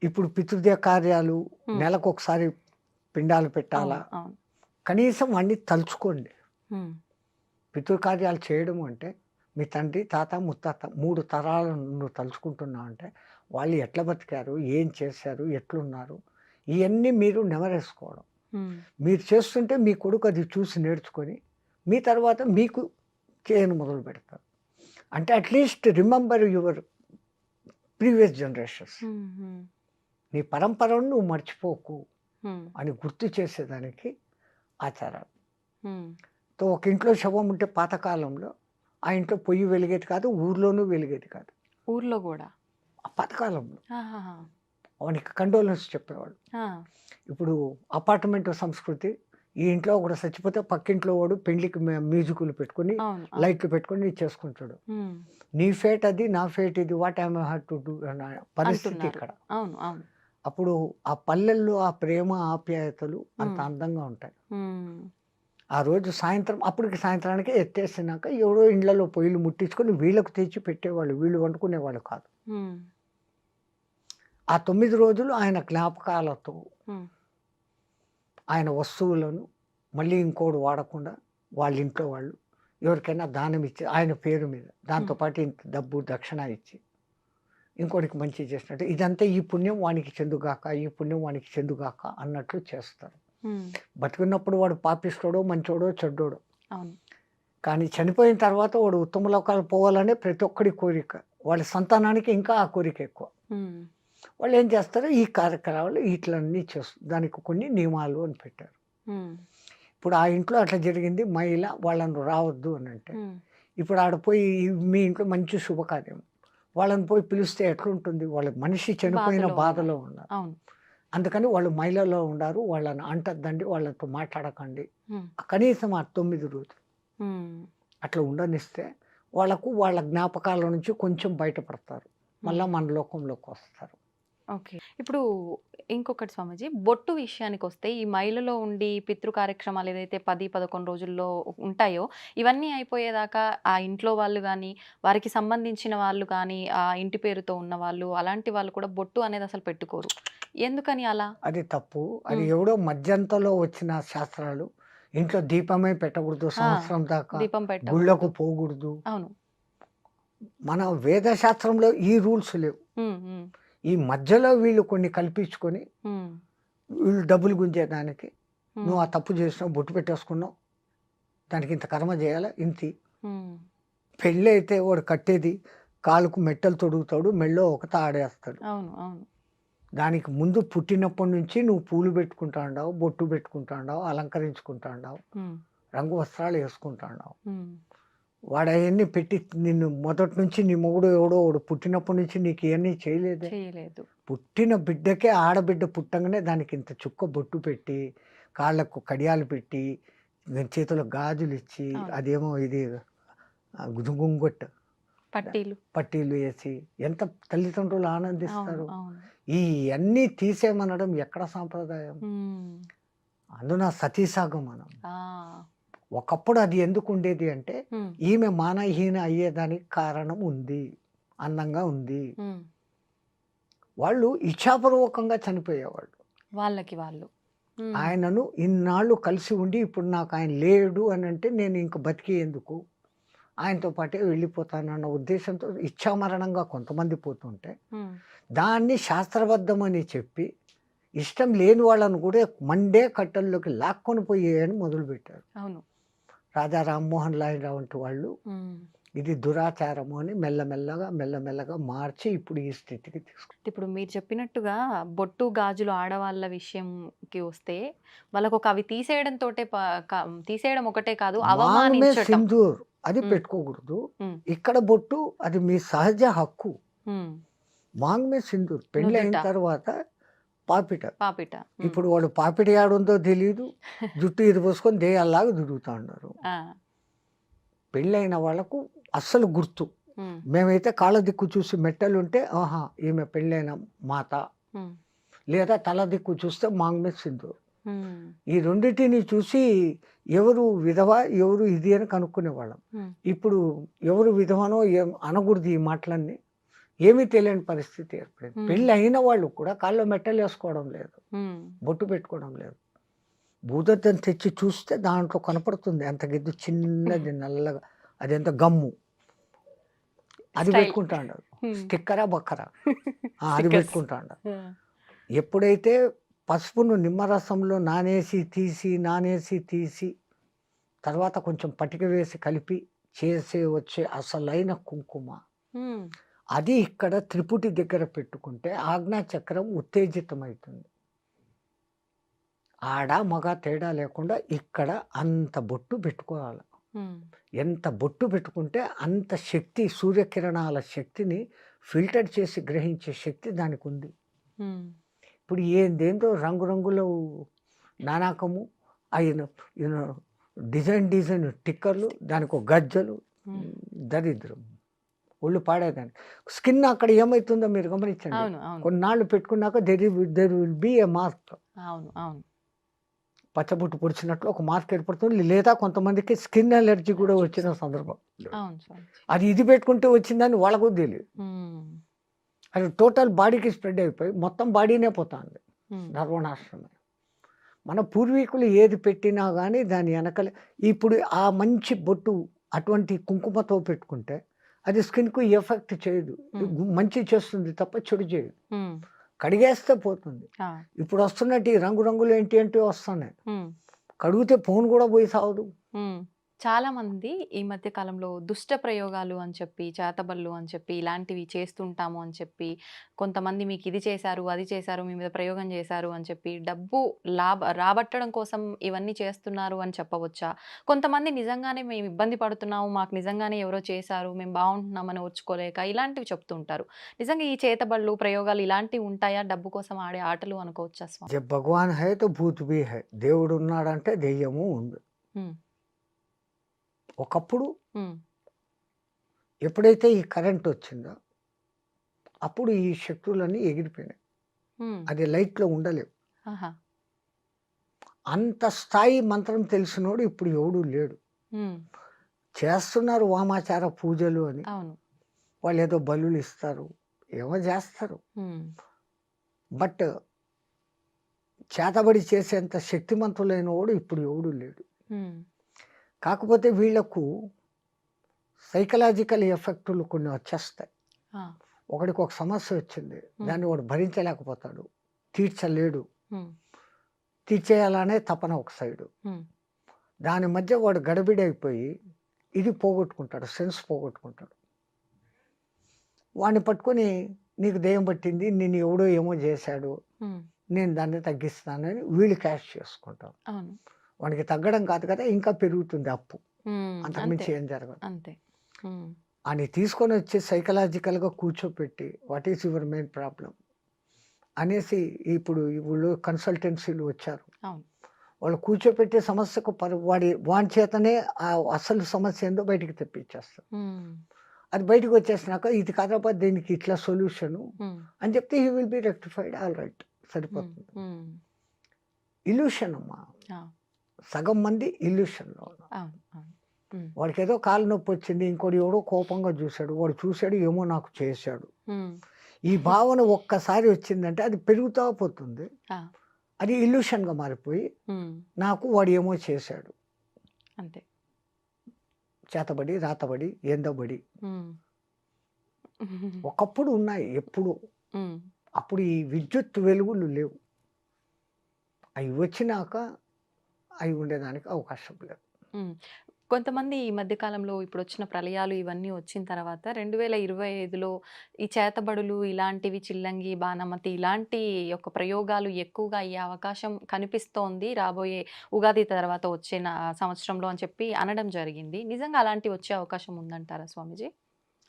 ఇప్పుడు పితృదేవ కార్యాలు హ్మ్. నెలకొకసారి పిండాలు పెట్టాలా? అవును. అవును. కనీసం వాడిని తలుచుకోండి. హ్మ్. పితృకార్యాలు చేయడం అంటే మీ తండ్రి, తాత, ముత్తాత 3 తరాలను నువ్వు తలుచుకుంటున్నావు అంటే వాళ్ళు ఎట్లా బతికారు? ఏం చేశారు? ఎట్లున్నారు? ఇయన్నీ మీరు నెమరేసుకోవడం. హ్మ్. మీరు చేస్తుంటే మీ కొడుకు అది చూసి నేర్చుకొని మీ తర్వాత మీకు చేయను మొదలుపెడతారు. అంటే at least remember your previous generations. నీ పరంపరను నువ్వు మర్చిపోకు అని గుర్తు చేసేదానికి ఆచారాలు. తో ఒక ఇంట్లో శవం ఉంటే పాతకాలంలో ఆ ఇంట్లో పొయ్యి వెలిగేది కాదు, ఊర్లోనూ వెలిగేది కాదు. ఊర్లో కూడా ఆ పాతకాలంలో వానికి కండోలెన్స్ చెప్పేవాడు. ఇప్పుడు అపార్ట్మెంట్ సంస్కృతి, ఈ ఇంట్లో ఒకడు చచ్చిపోతే పక్కింట్లో వాడు పెళ్లికి మ్యూజిక్లు పెట్టుకుని లైట్లు పెట్టుకుని చేసుకుంటాడు. నీ ఫేట్ అది, నా ఫేట్ ఇది, what I have to do అన్న పరిస్థితి ఇక్కడ. అప్పుడు ఆ పల్లెల్లో ఆ ప్రేమ ఆప్యాయతలు అంత అందంగా ఉంటాయి. ఆ రోజు సాయంత్రం, అప్పటికి సాయంత్రానికి ఎత్తేసినాక ఎవడో ఇండ్లలో పొయ్యిలు ముట్టించుకొని వీళ్ళకు తెచ్చి పెట్టేవాళ్ళు, వీళ్ళు వండుకునేవాళ్ళు కాదు. ఆ 9 రోజులు ఆయన జ్ఞాపకాలతో ఆయన వస్తువులను మళ్ళీ ఇంకోడు వాడకుండా వాళ్ళ ఇంట్లో వాళ్ళు ఎవరికైనా దానం ఇచ్చి ఆయన పేరు మీద దాంతోపాటు ఇంత డబ్బు దక్షిణ ఇచ్చి ఇంకోటికి మంచి చేసినట్టు, ఇదంతా ఈ పుణ్యం వానికి చెందుగాక, ఈ పుణ్యం వానికి చెందుగాక అన్నట్లు చేస్తారు. బతుకున్నప్పుడు వాడు పాపిస్తాడో మంచోడో చెడ్డోడో, కానీ చనిపోయిన తర్వాత వాడు ఉత్తమ లోకాలు పోవాలనే ప్రతి ఒక్కడి కోరిక. వాళ్ళ సంతానానికి ఇంకా ఆ కోరిక ఎక్కువ. వాళ్ళు ఏం చేస్తారు, ఈ కార్యక్రమాలు ఇట్లన్నీ చేస్తారు. దానికి కొన్ని నియమాలు అని పెట్టారు. ఇప్పుడు ఆ ఇంట్లో అట్లా జరిగింది, మహిళ వాళ్ళను రావద్దు అని అంటే, ఇప్పుడు ఆడపోయి మీ ఇంట్లో మంచి శుభకార్యం వాళ్ళని పోయి పిలిస్తే ఎట్లుంటుంది? వాళ్ళ మనిషి చనిపోయిన బాధలో ఉన్నారు. అందుకని వాళ్ళు మహిళలో ఉన్నారు, వాళ్ళని అంటద్దండి, వాళ్ళతో మాట్లాడకండి. కనీసం ఆ 9 రోజులు అట్లా ఉండనిస్తే వాళ్ళకు వాళ్ళ జ్ఞాపకాల నుంచి కొంచెం బయటపడతారు, మళ్ళీ మన లోకంలోకి వస్తారు. ఓకే. ఇప్పుడు ఇంకొకటి స్వామీజీ, బొట్టు విషయానికి వస్తే ఈ మైలలో ఉండి పితృ కార్యక్రమాలు ఏదైతే 10-11 రోజుల్లో ఉంటాయో, ఇవన్నీ అయిపోయేదాకా ఆ ఇంట్లో వాళ్ళు కానీ, వారికి సంబంధించిన వాళ్ళు కానీ, ఆ ఇంటి పేరుతో ఉన్న వాళ్ళు, అలాంటి వాళ్ళు కూడా బొట్టు అనేది అసలు పెట్టుకోరు. ఎందుకని అలా? అది తప్పు. అది ఎవడో మధ్యంతలో వచ్చిన శాస్త్రాలు. ఇంట్లో దీపమే పెట్టకూడదు సంవత్సరం దాకా, దీపం పెట్ట గుళ్ళకు పోకూడదు. అవును. మన వేద శాస్త్రంలో ఈ రూల్స్ లేవు. ఈ మధ్యలో వీళ్ళు కొన్ని కల్పించుకొని వీళ్ళు డబ్బులు గుంజేదానికి, నువ్వు ఆ తప్పు చేసినావు, బొట్టు పెట్టేసుకున్నావు, దానికి ఇంత కర్మ చేయాలా, ఇంతి. పెళ్ళి అయితే వాడు కట్టేది కాలుకు మెట్టలు తొడుగుతాడు, మెళ్ళో ఒక తాడేస్తాడు. దానికి ముందు పుట్టినప్పటి నుంచి నువ్వు పూలు పెట్టుకుంటా ఉండవు, బొట్టు పెట్టుకుంటా ఉండవు, అలంకరించుకుంటా ఉండవు, రంగు వస్త్రాలు వేసుకుంటా ఉండవు. వాడు అవన్నీ పెట్టి నిన్ను మొదటి నుంచి నీ మొగుడు ఎవడో వాడు పుట్టినప్పటి నుంచి నీకు ఇవన్నీ చేయలేదు. పుట్టిన బిడ్డకే, ఆడబిడ్డ పుట్టంగానే దానికి ఇంత చుక్క బొట్టు పెట్టి, కాళ్ళకు కడియాలు పెట్టి, చేతులకు గాజులు ఇచ్చి, అదేమో ఇది గుంగొట్టు పట్టీలు వేసి ఎంత తల్లిదండ్రులు ఆనందిస్తారు. ఈ అన్నీ తీసేమనడం ఎక్కడ సాంప్రదాయం? అందున సతీసాగమనం. ఒకప్పుడు అది ఎందుకు ఉండేది అంటే, ఈమె మానహీన అయ్యేదానికి కారణం ఉంది, అందంగా ఉంది. వాళ్ళు ఇచ్ఛాపూర్వకంగా చనిపోయేవాళ్ళు వాళ్ళకి వాళ్ళు. ఆయనను ఇన్నాళ్ళు కలిసి ఉండి ఇప్పుడు నాకు ఆయన లేడు అని అంటే నేను ఇంక బతికి ఎందుకు, ఆయనతో పాటే వెళ్ళిపోతానన్న ఉద్దేశంతో ఇచ్ఛామరణంగా కొంతమంది పోతుంటే, దాన్ని శాస్త్రబద్ధమని చెప్పి ఇష్టం లేని వాళ్ళను కూడా మండే కట్టల్లోకి లాక్కొని పోయేయని మొదలుపెట్టారు. అవును, రాజా రామ్మోహన్ రావు వంటి వాళ్ళు ఇది దురాచారము అని మెల్లమెల్లగా మార్చి ఇప్పుడు ఈ స్థితికి తీసుకుంటారు. ఇప్పుడు మీరు చెప్పినట్టుగా బొట్టు గాజులు ఆడవాళ్ళ విషయంకి వస్తే, వాళ్ళకు ఒక అవి తీసేయడం ఒకటే కాదు, అవమానించడం. సింధూర్ అది పెట్టుకోకూడదు. ఇక్కడ బొట్టు అది మీ సహజ హక్కు. మాంగ్మే సింధూర్ పెళ్లి అయిన తర్వాత పాపిట. ఇప్పుడు వాడు పాపిట ఆడుందో తెలియదు, జుట్టు ఇది పోసుకొని దేయాల్లాగా తిరుగుతూ ఉన్నారు. పెళ్ళైన వాళ్ళకు అస్సలు గుర్తు. మేమైతే కాళ్ళ దిక్కు చూసి మెట్టలు ఉంటే ఆహా ఈమె పెళ్ళైన మాత, లేదా తల దిక్కు చూస్తే మాంగ్మే సింధూర్. ఈ రెండింటిని చూసి ఎవరు విధవ ఎవరు ఇది అని కనుక్కునేవాళ్ళం. ఇప్పుడు ఎవరు విధవనో అనకూడదు, ఈ మాటలన్నీ ఏమీ తెలియని పరిస్థితి ఏర్పడింది. పెళ్ళి అయిన వాళ్ళు కూడా కాళ్ళు మెట్టలు వేసుకోవడం లేదు, బొట్టు పెట్టుకోవడం లేదు. భూదద్దం తెచ్చి చూస్తే దాంట్లో కనపడుతుంది అంత గిద్దు చిన్నది నల్లగా, అదెంత గమ్ము, అది పెట్టుకుంటా ఉండదు. స్టిక్కరా బక్కరా అది పెట్టుకుంటా ఉండదు. ఎప్పుడైతే పసుపును నిమ్మరసంలో నానేసి తీసి తర్వాత కొంచెం పటిక వేసి కలిపి చేసే వచ్చే అసలైన కుంకుమ. హ్మ్. అది ఇక్కడ త్రిపుటి దగ్గర పెట్టుకుంటే ఆజ్ఞాచక్రం ఉత్తేజితమవుతుంది. ఆడ, మగ తేడా లేకుండా ఇక్కడ అంత బొట్టు పెట్టుకోవాలి. హ్మ్. ఎంత బొట్టు పెట్టుకుంటే అంత శక్తి, సూర్యకిరణాల శక్తిని ఫిల్టర్ చేసి గ్రహించే శక్తి దానికుంది. హ్మ్. ఇప్పుడు ఏందేందో రంగురంగుల నానాకము, అయిన ఈయన డిజైన్ టిక్కర్లు, దానికో గజ్జలు, హ్మ్. దరిద్రం. ఒళ్ళు పాడేదానికి. స్కిన్ అక్కడ ఏమైతుందో మీరు గమనించండి. అవును. అవును. కొన్నాళ్ళు పెట్టుకున్నాక there will be a mark. అవును. అవును. పచ్చబొట్టు పొడిచినట్లు ఒక మార్క్ ఏర్పడుతుంది. లేదా కొంతమందికి స్కిన్ అలర్జీ కూడా వచ్చిన సందర్భం. అవును స్వామీజీ. అది ఇది పెట్టుకుంటే వచ్చిందని వాళ్ళకు తెలీదు. హ్మ్. అది టోటల్ బాడీకి స్ప్రెడ్ అయిపోయి మొత్తం బాడీనే పోతుంది. హ్మ్. సర్వనాశనమే. మన పూర్వీకులు ఏది పెట్టినా గానీ దాని వెనకలే ఇప్పుడు ఆ మంచి బొట్టు అటువంటి కుంకుమతో పెట్టుకుంటే అది స్కిన్‌కు ఎఫెక్ట్ చేయదు. హ్మ్. మంచి చేస్తుంది తప్ప చెడు చేయదు. హ్మ్. కడిగేస్తే పోతుంది. ఆ! ఇప్పుడు వస్తున్నట్టు ఈ రంగురంగులు ఏంటేంటివో వస్తున్నాయి. హ్మ్. కడిగితే ఫోను కూడా పోయి సావదు. హ్మ్. చాలామంది ఈ మధ్య కాలంలో దుష్ట ప్రయోగాలు అని చెప్పి, చేతబడులు అని చెప్పి, ఇలాంటివి చేస్తుంటాము అని చెప్పి, కొంతమంది మీకిది చేశారు, అది చేశారు, మీ మీద ప్రయోగం చేశారు అని చెప్పి, డబ్బు రాబట్టడం కోసం ఇవన్నీ చేస్తున్నారు అని చెప్పవచ్చా? కొంతమంది నిజంగానే మేము ఇబ్బంది పడుతున్నాము, మాకు నిజంగానే ఎవరో చేశారు, మేము బావుంటున్నామని ఓర్చుకోలేక ఇలాంటివి చెప్తూ ఉంటారు. నిజంగా ఈ చేతబడులు, ప్రయోగాలు ఇలాంటివి ఉంటాయా? డబ్బు కోసం ఆడే ఆటలు అనుకోవచ్చా స్వామి? జబ్ భగవాన్ హై తో భూత్ భీ హై. దేవుడు ఉన్నాడంటే దెయ్యము ఉంది. హ్మ్. ఒకప్పుడు హ్మ్. ఎప్పుడైతే ఈ కరెంట్ వచ్చిందో అప్పుడు ఈ శక్తులన్నీ ఎగిరిపోయినాయి. హ్మ్. అది లైట్‌లో ఉండలేవు. ఆహా! అంత స్థాయి మంత్రం తెలిసినోడు ఇప్పుడు ఎవడు లేడు. హ్మ్. చేస్తున్నారు వామాచార పూజలు అని. అవును. వాళ్ళేదో బలులిస్తారు. ఏమో జేస్తారు. హ్మ్. బట్ చేతబడి చేసేంత శక్తిమంతులైనోడు ఇప్పుడు ఎవడు లేడు. హ్మ్. కాకపోతే వీళ్ళకు సైకలాజికల్ ఎఫెక్టులు కొన్ని వచ్చేస్తాయి. ఆ! ఒకడికి ఒక సమస్య వచ్చింది. హ్మ్. దాన్ని వాడు భరించలేకపోతాడు. తీర్చలేడు. హ్మ్. తీర్చేయాలనే తపన ఒక సైడు. హ్మ్. దాని మధ్య వాడు గడబిడైపోయి ఇది పోగొట్టుకుంటాడు. సెన్స్ పోగొట్టుకుంటాడు. వాడిని పట్టుకొని నీకు దెయ్యం పట్టింది. నిన్ను ఎవడో ఏమో జేశాడు. హ్మ్. నేను దాన్ని తగ్గిస్తానని వీళ్ళు క్యాష్ చేసుకుంటారు. అవును. వాడికి తగ్గడం కాదు కదా! ఇంకా పెరుగుతుంది అప్పు. హ్మ్. అంతకుమించి అంతే. ఏం జరగదు. అంతే. హ్మ్. ఆడిని తీసుకొనొచ్చి సైకలాజికల్‌గా కూర్చోపెట్టి what is your main problem అనేసి ఇప్పుడు వీళ్ళు కన్సల్టెన్సీలు వచ్చారు. అవును. వాళ్ళు కూర్చోపెట్టే సమస్యకు వాని చేతనే ఆ అసలు సమస్య ఏందో బయటికి తెప్పించేస్తారు. హ్మ్. అది బయటికొచ్చేసినాక ఇది కాదబ్బా! దీనికి ఇట్లా సొల్యూషను హ్మ్. అని చెప్తే he will be rectified. All right. హ్మ్. సరిపోతుంది. హ్మ్. ఇల్యూషన్ అమ్మా. ఆ! సగం మంది ఇల్యూషన్‌లో ఉన్నారు. అవును. అవును. హ్మ్. వాడికేదో కాలు నొప్పొచ్చింది. ఇంకోడు ఎవడో కోపంగా చూసాడు. వాడు చూసాడు ఏమో నాకు చేశాడు. హ్మ్. ఈ భావన ఒక్కసారి వచ్చిందంటే అది పెరుగుతా పోతుంది. ఆ! అది ఇల్యూషన్‌గా మారిపోయి హ్మ్. నాకు వాడు ఏమో చేశాడు. అంతే. చేతబడి, రాతబడి, ఏందోబడి. హ్మ్. ఒకప్పుడు ఉన్నాయి ఎప్పుడో. హ్మ్. అప్పుడు ఈ విద్యుత్ వెలుగులు లేవు. అయి వచ్చినాక అయి ఉండేదానికి అవకాశం లేదు. హ్మ్. కొంతమంది ఈ మధ్య కాలంలో ఇప్పుడొచ్చిన ప్రళయాలు ఇవన్నీ వచ్చిన తర్వాత 2025లో ఈ చేతబడులు ఇలాంటివి చిల్లంగి, బాణమతి ఇలాంటి యొక్క ప్రయోగాలు ఎక్కువగా అయ్యే అవకాశం కనిపిస్తోంది. రాబోయే ఉగాది తర్వాత వచ్చే సంవత్సరంలో అని చెప్పి అనడం జరిగింది. నిజంగా అలాంటివి వచ్చే అవకాశం ఉందంటారా స్వామీజీ?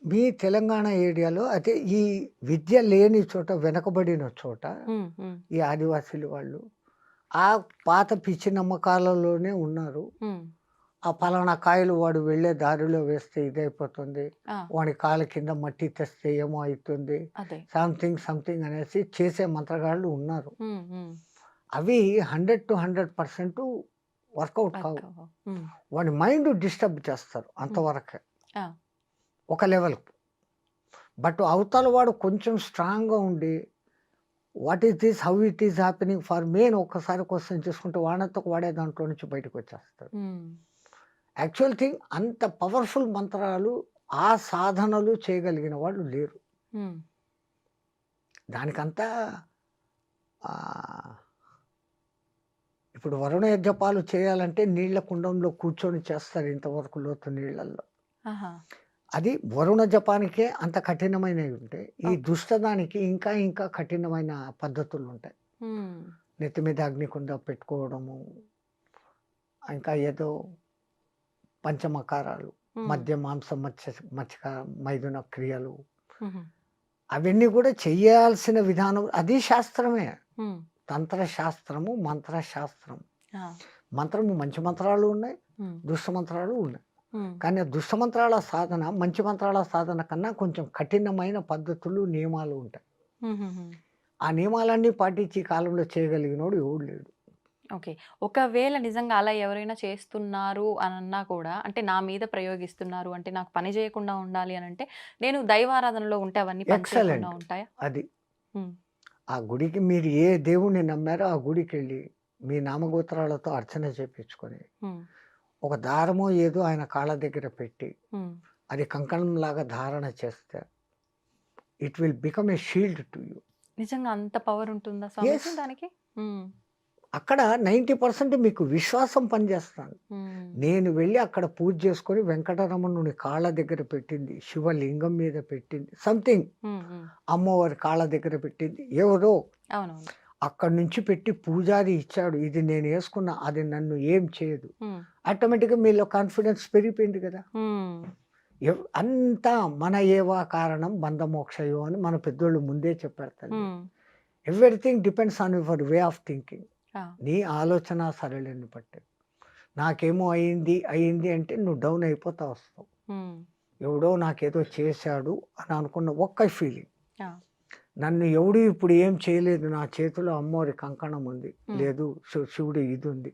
మీ తెలంగాణ ఏరియాలో అయితే ఈ విద్య లేని చోట, వెనకబడిన చోట హ్మ్. హ్మ్. ఈ ఆదివాసీలు వాళ్ళు ఆ పాత పిచ్చి నమ్మకాలలోనే ఉన్నారు. హ్మ్. ఆ పలానా కాయలు వాడు వెళ్ళే దారిలో వేస్తే ఇదైపోతుంది. ఆ! వాడి కాళ్ళ కింద మట్టి తెస్తే ఏమో అయితుంది. అదే. సంథింగ్ అనేసి చేసే మంత్రగాళ్ళు ఉన్నారు. హ్మ్. హ్మ్. అవి 100% వర్కౌట్ కావు. వర్క్ అవ్వవు. హ్మ్. వాడి మైండ్ డిస్టర్బ్ చేస్తారు హ్మ్. అంతవరకే. ఆ! ఒక లెవెల్‌కి. బట్ అవతల వాడు కొంచెం స్ట్రాంగ్‌గా ఉండి what is this? How it is happening for me అని ఒక్కసారి క్వెషన్ చేసుకుంటే వాడంతకు వాడే దాంట్లో నుంచి బయటకొచ్చేస్తాడు. హ్మ్. యాక్చువల్ థింగ్ అంత పవర్‌ఫుల్ మంత్రాలు, ఆ సాధనలు చేయగలిగిన వాళ్ళు లేరు. హ్మ్. దానికంతా ఆహ్, ఇప్పుడు వరుణ యజ్ఞపాలు చేయాలంటే నీళ్ళ కుండంలో కూర్చొని చేస్తారు ఇంతవరకు లోతు నీళ్ళల్లో. ఆహా! అది వరుణ జపానికే అంత కఠినమైనవి ఉంటాయి. ఈ ఓకే. దుష్టదానికి ఇంకా ఇంకా కఠినమైన పద్ధతులుంటాయి. హ్మ్. నెత్తి మీద అగ్నికుండ పెట్టుకోవడము, ఇంకా ఏదో పంచమకారాలు, హ్మ్. మద్య, మాంసం, మచ్చిక, మైథున క్రియలు హుహు. అవన్నీ కూడా చెయ్యాల్సిన విధానం అది శాస్త్రమే. హ్మ్. తంత్రశాస్త్రము, మంత్రశాస్త్రం. ఆ! మంత్రము మంచి మంత్రాలు ఉన్నాయి, హ్మ్. దుష్ట మంత్రాలు ఉన్నాయి. హ్మ్. కానీ ఆ దుష్ట మంత్రాల సాధన, మంచి మంత్రాల సాధన కన్నా కొంచెం కఠినమైన పద్ధతులు, నియమాలు ఉంటాయి. హుహుహు. ఆ నియమాలన్నీ పాటించి ఈ కాలంలో చేయగలిగినోడు ఎవడు లేడు. ఓకే. ఒకవేళ నిజంగా అలా ఎవరైనా చేస్తున్నారు అనన్నా కూడా అంటే నా మీద ప్రయోగిస్తున్నారు అంటే నాకు పని చేయకుండా ఉండాలి అనంటే నేను దైవారాధనలో ఉంటే అవన్నీ పని చేయకుండా ఎక్సలెంట్. ఉంటాయా? అది. హ్మ్. ఆ గుడికి మీరు ఏ దేవుడిని నమ్మారో ఆ గుడికెళ్ళి మీ నామగోత్రాలతో అర్చన చేపించుకొని, హ్మ్. ఒక దారమో ఏదో ఆయన కాళ్ళ దగ్గర పెట్టి, హ్మ్. అది కంకణంలాగా ధారణ చేస్తే it will become a shield to you. నిజంగా అంత పవర్ ఉంటుందా యెస్. స్వామీజీ దానికి? హ్మ్. అక్కడ 90% మీకు విశ్వాసం పనిచేస్తుంది. హ్మ్. నేను వెళ్ళి అక్కడ పూజ చేసుకొని వెంకటరమణుని కాళ్ళ దగ్గర పెట్టింది, శివలింగం మీద పెట్టింది, సంథింగ్ హ్మ్. హ్మ్. అమ్మవారి కాళ్ళ దగ్గర పెట్టింది. ఎవరో అవునవును. అక్కడి నుంచి పెట్టి పూజారి ఇచ్చాడు. ఇది నేనేసుకున్న అది నన్ను ఏం చేయదు. హ్మ్. ఆటోమేటిక్‌గా మీలో కాన్ఫిడెన్స్ పెరిగిపోయింది కదా! హ్మ్. అంతా మన ఏవా కారణం బంధమోక్షయో అని మన పెద్దోళ్ళు ముందే చెప్పారు తల్లి. హ్మ్. Everything depends on your way of thinking. ఆ! నీ ఆలోచన సరళిని బట్టి. నాకేమో అయింది, అయింది అంటే నువ్వు డౌన్ అయిపోతా వస్తావు. హ్మ్. ఎవడో నాకేదో చేశాడు అని అనుకున్న ఒక్క ఫీలింగ్. ఆ! నన్ను ఎవడు ఇప్పుడు ఏం చేయలేదు. నా చేతిలో అమ్మవారి కంకణం ఉంది. హ్మ్. లేదు శివుడి ఇది ఉంది.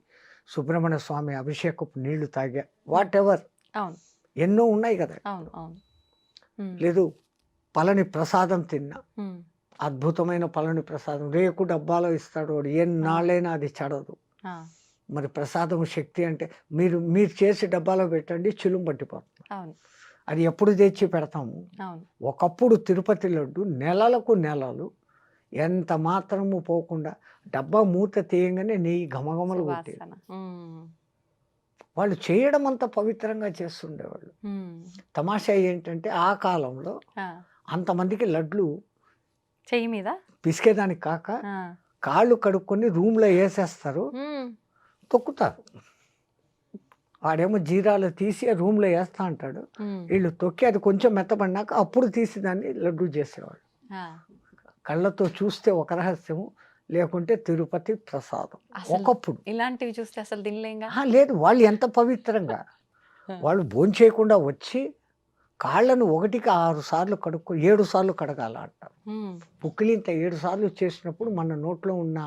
సుబ్రహ్మణ్య స్వామి అభిషేకపు నీళ్లు తాగా. హ్మ్. వాటెవర్ అవును. ఎన్నో ఉన్నాయి కదా! అవును. అవును. హ్మ్. లేదు పళని ప్రసాదం తిన్నా. హ్మ్. అద్భుతమైన పళని ప్రసాదం. రేకు డబ్బాలో ఇస్తాడు వాడు. ఆ! ఎన్నాళ్ళైనా అది చెడదు. ఆ! మరి ప్రసాదం శక్తి అంటే మీరు మీరు చేసి డబ్బాలో పెట్టండి చిలుం పట్టిపోతుంది. అవును. అది ఎప్పుడు తెచ్చి పెడతాము. అవును. ఒకప్పుడు తిరుపతి లడ్డు నెలలకు నెలలు ఎంత మాత్రము పోకుండా డబ్బా మూత తీయంగానే నెయ్యి ఘమఘమలు కొట్టేది. సువాసన. హ్మ్. వాళ్ళు చేయడం అంత పవిత్రంగా చేస్తుండేవాళ్ళు. హ్మ్. తమాషా ఏంటంటే ఆ కాలంలో ఆ! అంతమందికి లడ్లు చెయ్యి మీద? పిసికేదానికి కాక ఆ! కాళ్ళు కడుక్కొని రూమ్‌లో ఏసేస్తారు. హ్మ్. తొక్కుతారు. వాడేమో జీరాలు తీసి రూమ్‌లో ఏస్తా అంటాడు. హ్మ్. ఈళ్ళు తొక్కి అది కొంచెం మెత్తబడినాక అప్పుడు తీసి దాన్ని లడ్డు చేసేవాళ్ళు. ఆ! కళ్ళతో చూస్తే ఒక రహస్యము, లేకుంటే తిరుపతి ప్రసాదం. అసలు ఒకప్పుడు. ఇలాంటివి చూస్తే అసలు తినలేంగా. అహా! లేదు వాళ్ళు ఎంత పవిత్రంగా ఆ! వాళ్ళు భోంచేయకుండా వచ్చి కాళ్ళను ఒకటికి 6 సార్లు 7 సార్లు కడగాల అంటారు. హ్మ్. పుక్కిలింత 7 సార్లు చేసినప్పుడు మన నోట్లో ఉన్న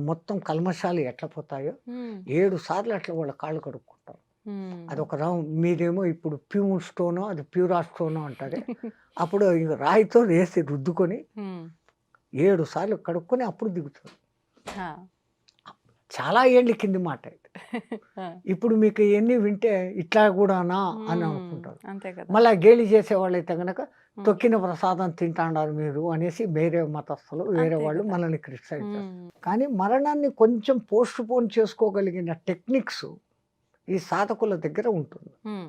మొత్తం కల్మషాలు ఎట్లా పోతాయో హ్మ్. 7 సార్లు అట్లా వాళ్ళ కాళ్ళు కడుక్కుంటారు. హ్మ్. అదొక మీరేమో ఇప్పుడు ప్యూర్ స్టోనో అది ప్యూరా స్టోనో అంటారే. అప్పుడు ఇగ రాయితో వేసి రుద్దుకొని హ్మ్. 7 సార్లు కడుక్కొని అప్పుడు దిగుతారు. ఆ! చాలా ఏళ్ల కింది మాట ఇది. ఆ! ఇప్పుడు మీకు ఇయన్నీ వింటే ఇట్లా గూడానా అని హ్మ్. అనుకుంటారు. అంతే కదా! మళ్ళా గేలి చేసేవాళ్ళైతే గనక హ్మ్. తొక్కిన ప్రసాదం తింటాండారు మీరు అనేసి వేరే మతస్థులు, వేరే అంతే వాళ్ళు కదా! మనల్ని క్రిటిసైజ్ చేస్తారు. హ్మ్. కానీ మరణాన్ని కొంచెం పోస్ట్‌పోన్ చేసుకోగలిగిన టెక్నిక్స్ ఈ సాధకుల దగ్గర ఉంటుంది. హ్మ్.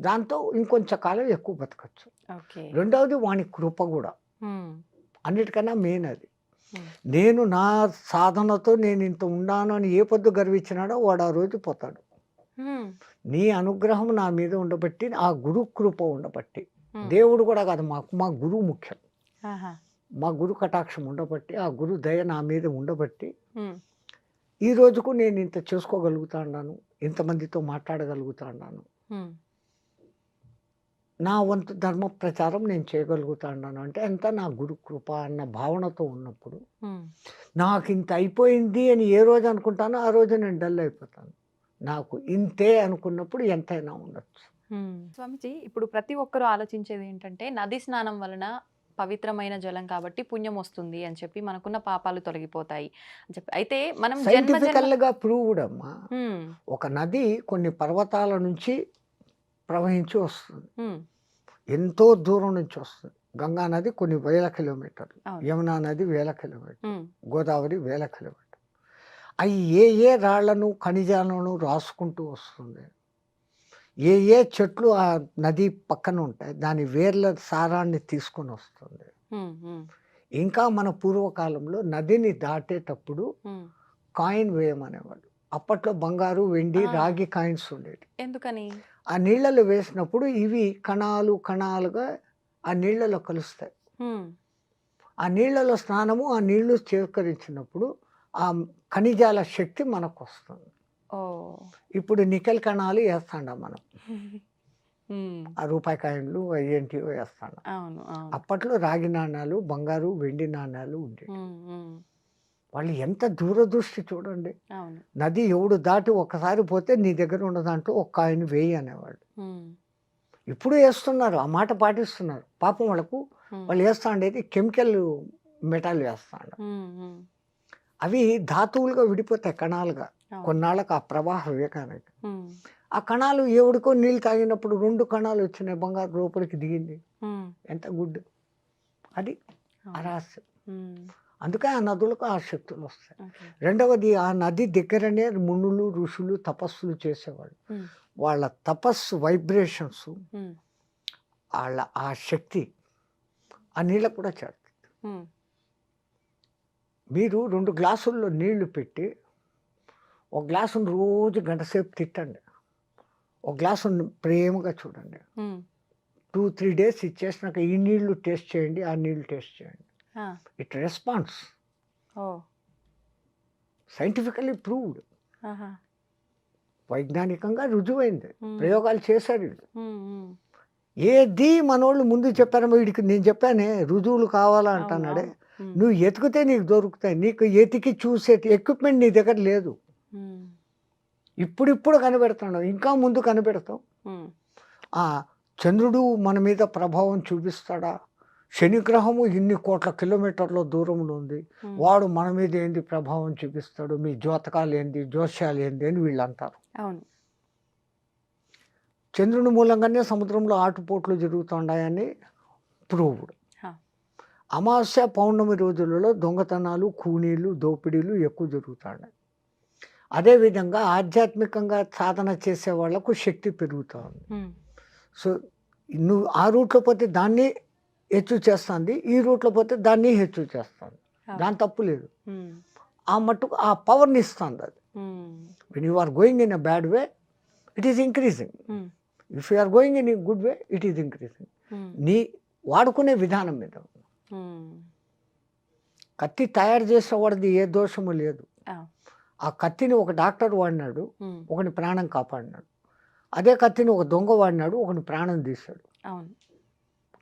దాంతో ఇంకొంచెం కాలం ఎక్కువ బతకచ్చు. ఓకే. రెండవది వాని కృప గూడా. హ్మ్. అన్నిటికన్నా మెయిన్ అది. హ్మ్. నేను నా సాధనతో నేనింత ఉన్నాను అని ఏ పొద్దు గర్వించినాడో వాడు ఆ రోజు పోతాడు. హ్మ్. నీ అనుగ్రహం నా మీద ఉండబట్టి, ఆ గురు కృప ఉండబట్టి. హ్మ్. దేవుడు గూడా కాదు మాకు, మా గురువు ముఖ్యం. ఆహా! మా గురు కటాక్షం ఉండబట్టి, ఆ గురు దయ నా మీద ఉండబట్టి, హ్మ్. ఈ రోజుకు నేను ఇంత చేసుకోగలుగుతా ఉన్నాను. ఇంతమందితో మాట్లాడగలుగుతా ఉన్నాను. హ్మ్. నా వంతు ధర్మ ప్రచారం నేను చేయగలుగుతా ఉన్నాను. అంటే అంతా నా గురు కృప అన్న భావనతో ఉన్నప్పుడు, హ్మ్. నాకింత అయిపోయింది అని ఏ రోజు అనుకుంటానో, ఆ రోజు నేను డల్ అయిపోతాను. నాకు ఇంతే అనుకున్నప్పుడు ఎంతైనా ఉండొచ్చు. హ్మ్. స్వామీజీ ఇప్పుడు ప్రతి ఒక్కరు ఆలోచించేదేంటంటే నది స్నానం వలన పవిత్రమైన జలం కాబట్టి పుణ్యమొస్తుంది అని చెప్పి మనకున్న పాపాలు తొలగిపోతాయి అని చెప్పి. అయితే మనం జన్మ జన్మ సైంటిఫికల్‌గా ప్రూవ్డ్ అమ్మా. హ్మ్. ఒక నది కొన్ని పర్వతాల నుంచి ప్రవహించి వస్తుంది. హ్మ్. ఎంతో దూరం నుంచి వస్తుంది. గంగా నది కొన్ని వేల కిలోమీటర్లు. అవును. యమునా నది వేల కిలోమీటర్లు. హ్మ్. గోదావరి వేల కిలోమీటర్లు. అయి ఏ ఏ రాళ్ళను, ఖనిజాలను రాసుకుంటూ వస్తుంది. ఏ ఏ చెట్లు ఆ నది పక్కన ఉంటాయి దాని వేర్ల సారాన్ని తీసుకొని వస్తుంది. హ్మ్. హ్మ్. ఇంకా మన పూర్వకాలంలో నదిని దాటేటప్పుడు హ్మ్. కాయిన్ వేయమనేవాళ్ళు. అప్పట్లో బంగారు, వెండి, ఆ! రాగి కాయిన్స్ ఉండేవి. ఎందుకని? ఆ నీళ్ళలో వేసినప్పుడు ఇవి కణాలు కణాలుగా ఆ నీళ్ళలో కలుస్తాయి. హ్మ్. ఆ నీళ్ళలో స్నానము, ఆ నీళ్లు స్వీకరించినప్పుడు ఆ ఖనిజాల శక్తి మనకొస్తుంది. ఓహ్! ఇప్పుడు నికెల్ కణాలు ఏస్తాండం మనం. హ్మ్. ఆ రూపాయి కాయిన్‌లు అయ్యేంటివో ఏస్తాండం. అవును. అవును. అప్పట్లో రాగి నాణాలు, బంగారు, వెండి నాణాలు ఉండేవి. హ్మ్. హ్మ్. వాళ్ళు ఎంత దూరదృష్టి చూడండి. అవును. నది ఎవడు దాటి ఒక్కసారి పోతే నీ దగ్గర ఉన్న దాంట్లో ఒక కాయిన్ వేయి అనేవాళ్ళు. హ్మ్. ఇప్పుడు ఏస్తున్నారు. ఆ మాట పాటిస్తున్నారు. పాపం వాళ్ళకు హ్మ్. వాళ్ళు ఏస్తా ఉండేది కెమికల్ మెటాల్ వేస్తాండారు. హ్మ్. హ్మ్. అవి ధాతువులుగా విడిపోతాయి కణాలుగా. అవును. కొన్నాళ్ళకి ఆ ప్రవాహ వేగానికి. హ్మ్. ఆ కణాలు ఎవడికో నీళ్ళు తాగినప్పుడు 2 కణాలు వచ్చినాయి. బంగారు లోపలికి దిగింది. హ్మ్. ఎంత గుడ్. అది ఆ అవును. రహస్యం. హ్మ్. అందుకే ఆ నదులకు ఆ శక్తులొస్తాయి. ఓకే. రెండవది ఆ నది దగ్గరనే మునులు, ఋషులు తపస్సులు చేసేవాళ్ళు. హ్మ్. వాళ్ళ తపస్సు వైబ్రేషన్స్, హ్మ్. ఆళ్ళ ఆ శక్తి ఆ నీళ్ళకు కూడా చేరుతుంది. హ్మ్. మీరు 2 గ్లాసుల్లో నీళ్లు పెట్టి, ఒక గ్లాసుని రోజు గంట సేపు తిట్టండి. ఒక గ్లాసుని ప్రేమగా చూడండి. హ్మ్. 2, 3 డేస్ ఇచ్చేసినాక ఈ నీళ్లు టేస్ట్ చేయండి, ఆ నీళ్లు టేస్ట్ చేయండి. ఆ! It response. Oh! Scientifically proved. ఆహా! వైజ్ఞానికంగా రుజువైంది. హ్మ్. ప్రయోగాలు చేశారు వీళ్ళు. హ్మ్. హ్మ్. ఏది మనోళ్ళు ముందు చెప్పారో వీడికి నేను చెప్పానే రుజువులు కావాలా అవును. అంటున్నాడే. అవును. హ్మ్. నువ్వు ఎతికితే నీకు దొరుకుతాయి. నీకు ఎతికి చూసేటి ఎక్విప్‌మెంట్ నీ దగ్గర లేదు. హ్మ్. ఇప్పుడిప్పుడు కనిపెడుతున్నావు. ఇంకా ముందు కనిపెడతావు. హ్మ్. ఆ! చంద్రుడు మన మీద ప్రభావం చూపిస్తాడా? శని గ్రహము ఇన్ని కోట్ల కిలోమీటర్ల దూరంలో ఉంది. హ్మ్. వాడు మన మీద ఏంది ప్రభావం చూపిస్తాడు? మీ జోతకాలేంది? జోస్యాలేంది? అని వీళ్ళంటారు. అవును. చంద్రుని మూలంగానే సముద్రంలో ఆటుపోట్లు జరుగుతుండాయని ప్రూవ్డ్. ఆ! అమావాస్య, పౌర్ణమి రోజులలో దొంగతనాలు, ఖూనీలు, దోపిడీలు ఎక్కువ జరుగుతాయి. అదేవిధంగా ఆధ్యాత్మికంగా సాధన చేసే వాళ్ళకు శక్తి పెరుగుతా ఉంది. హ్మ్. సో, నువ్వు ఆ రూట్‌లో పోతే దాన్ని హెచ్చు చేస్తుంది. ఈ రూట్‌లో పోతే దాన్ని హెచ్చు చేస్తుంది. అవును. దాని తప్పు లేదు. హ్మ్. ఆ మట్టుకు ఆ పవర్‌ని ఇస్తుంది అది. Hmm. When you are going in a bad way, it is increasing. Hmm. If you are going in a good way, it is increasing. Hmm. నీ వాడుకునే విధానం మీద. హ్మ్. కత్తి తయారు చేసిన వాడిది ఏ దోషము లేదు. ఆ! ఆ కత్తిని ఒక డాక్టర్ వాడినాడు, హ్మ్. ఒకని ప్రాణం కాపాడినాడు. అదే కత్తిని ఒక దొంగ వాడినాడు, ఒకని ప్రాణం తీశాడు. అవును.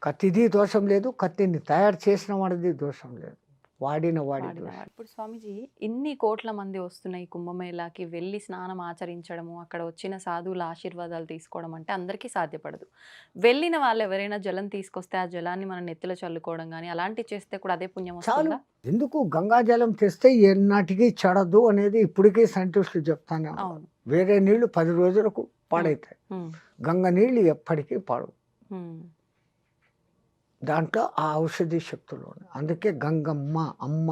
కత్తిది దోషం లేదు, కత్తిని తయారు చేసిన వాడిది దోషం లేదు. వాడిన వాడి దోషం. వాడినవాడు. ఇప్పుడు స్వామీజీ ఇన్ని కోట్ల మంది వస్తున్నాయి కుంభమేళాకి వెళ్ళి స్నానం ఆచరించడము, అక్కడ వచ్చిన సాధువుల ఆశీర్వాదాలు తీసుకోవడం అంటే అందరికీ సాధ్యపడదు. వెళ్ళిన వాళ్ళు ఎవరైనా జలం తీసుకొస్తే ఆ జలాన్ని మన నెత్తిలో చల్లుకోవడం గాని, అలాంటివి చేస్తే కూడా అదే పుణ్యం చాలు. వస్తుందా? ఎందుకు గంగాజలం తెస్తే ఎన్నాటికి చెడదు అనేది ఇప్పటికీ సైంటిస్టులు చెప్తానే ఉన్నారు. అవును. వేరే నీళ్లు 10 రోజులకు పాడైతాయి. హ్మ్. గంగ నీళ్లు ఎప్పటికీ పాడవు. హ్మ్. దాంట్లో ఆ ఔషధి శక్తులు ఉన్నాయి. అందుకే గంగమ్మ, అమ్మ,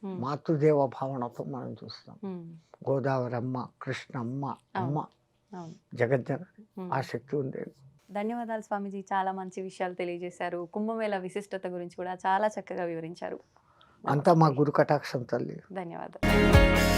హ్మ్. మాతృదేవ భావనతో మనం చూస్తాం. హ్మ్. గోదావరమ్మ, కృష్ణమ్మ, అమ్మ, అవును. అవును. జగజ్జనని హ్మ్. ఆ శక్తి ఉంది. ధన్యవాదాలు స్వామీజీ. చాలా మంచి విషయాలు తెలియజేశారు. కుంభమేళా విశిష్టత గురించి కూడా చాలా చక్కగా వివరించారు. అంతా మా నమస్తే. గురు కటాక్షం తల్లి. ధన్యవాదాలు.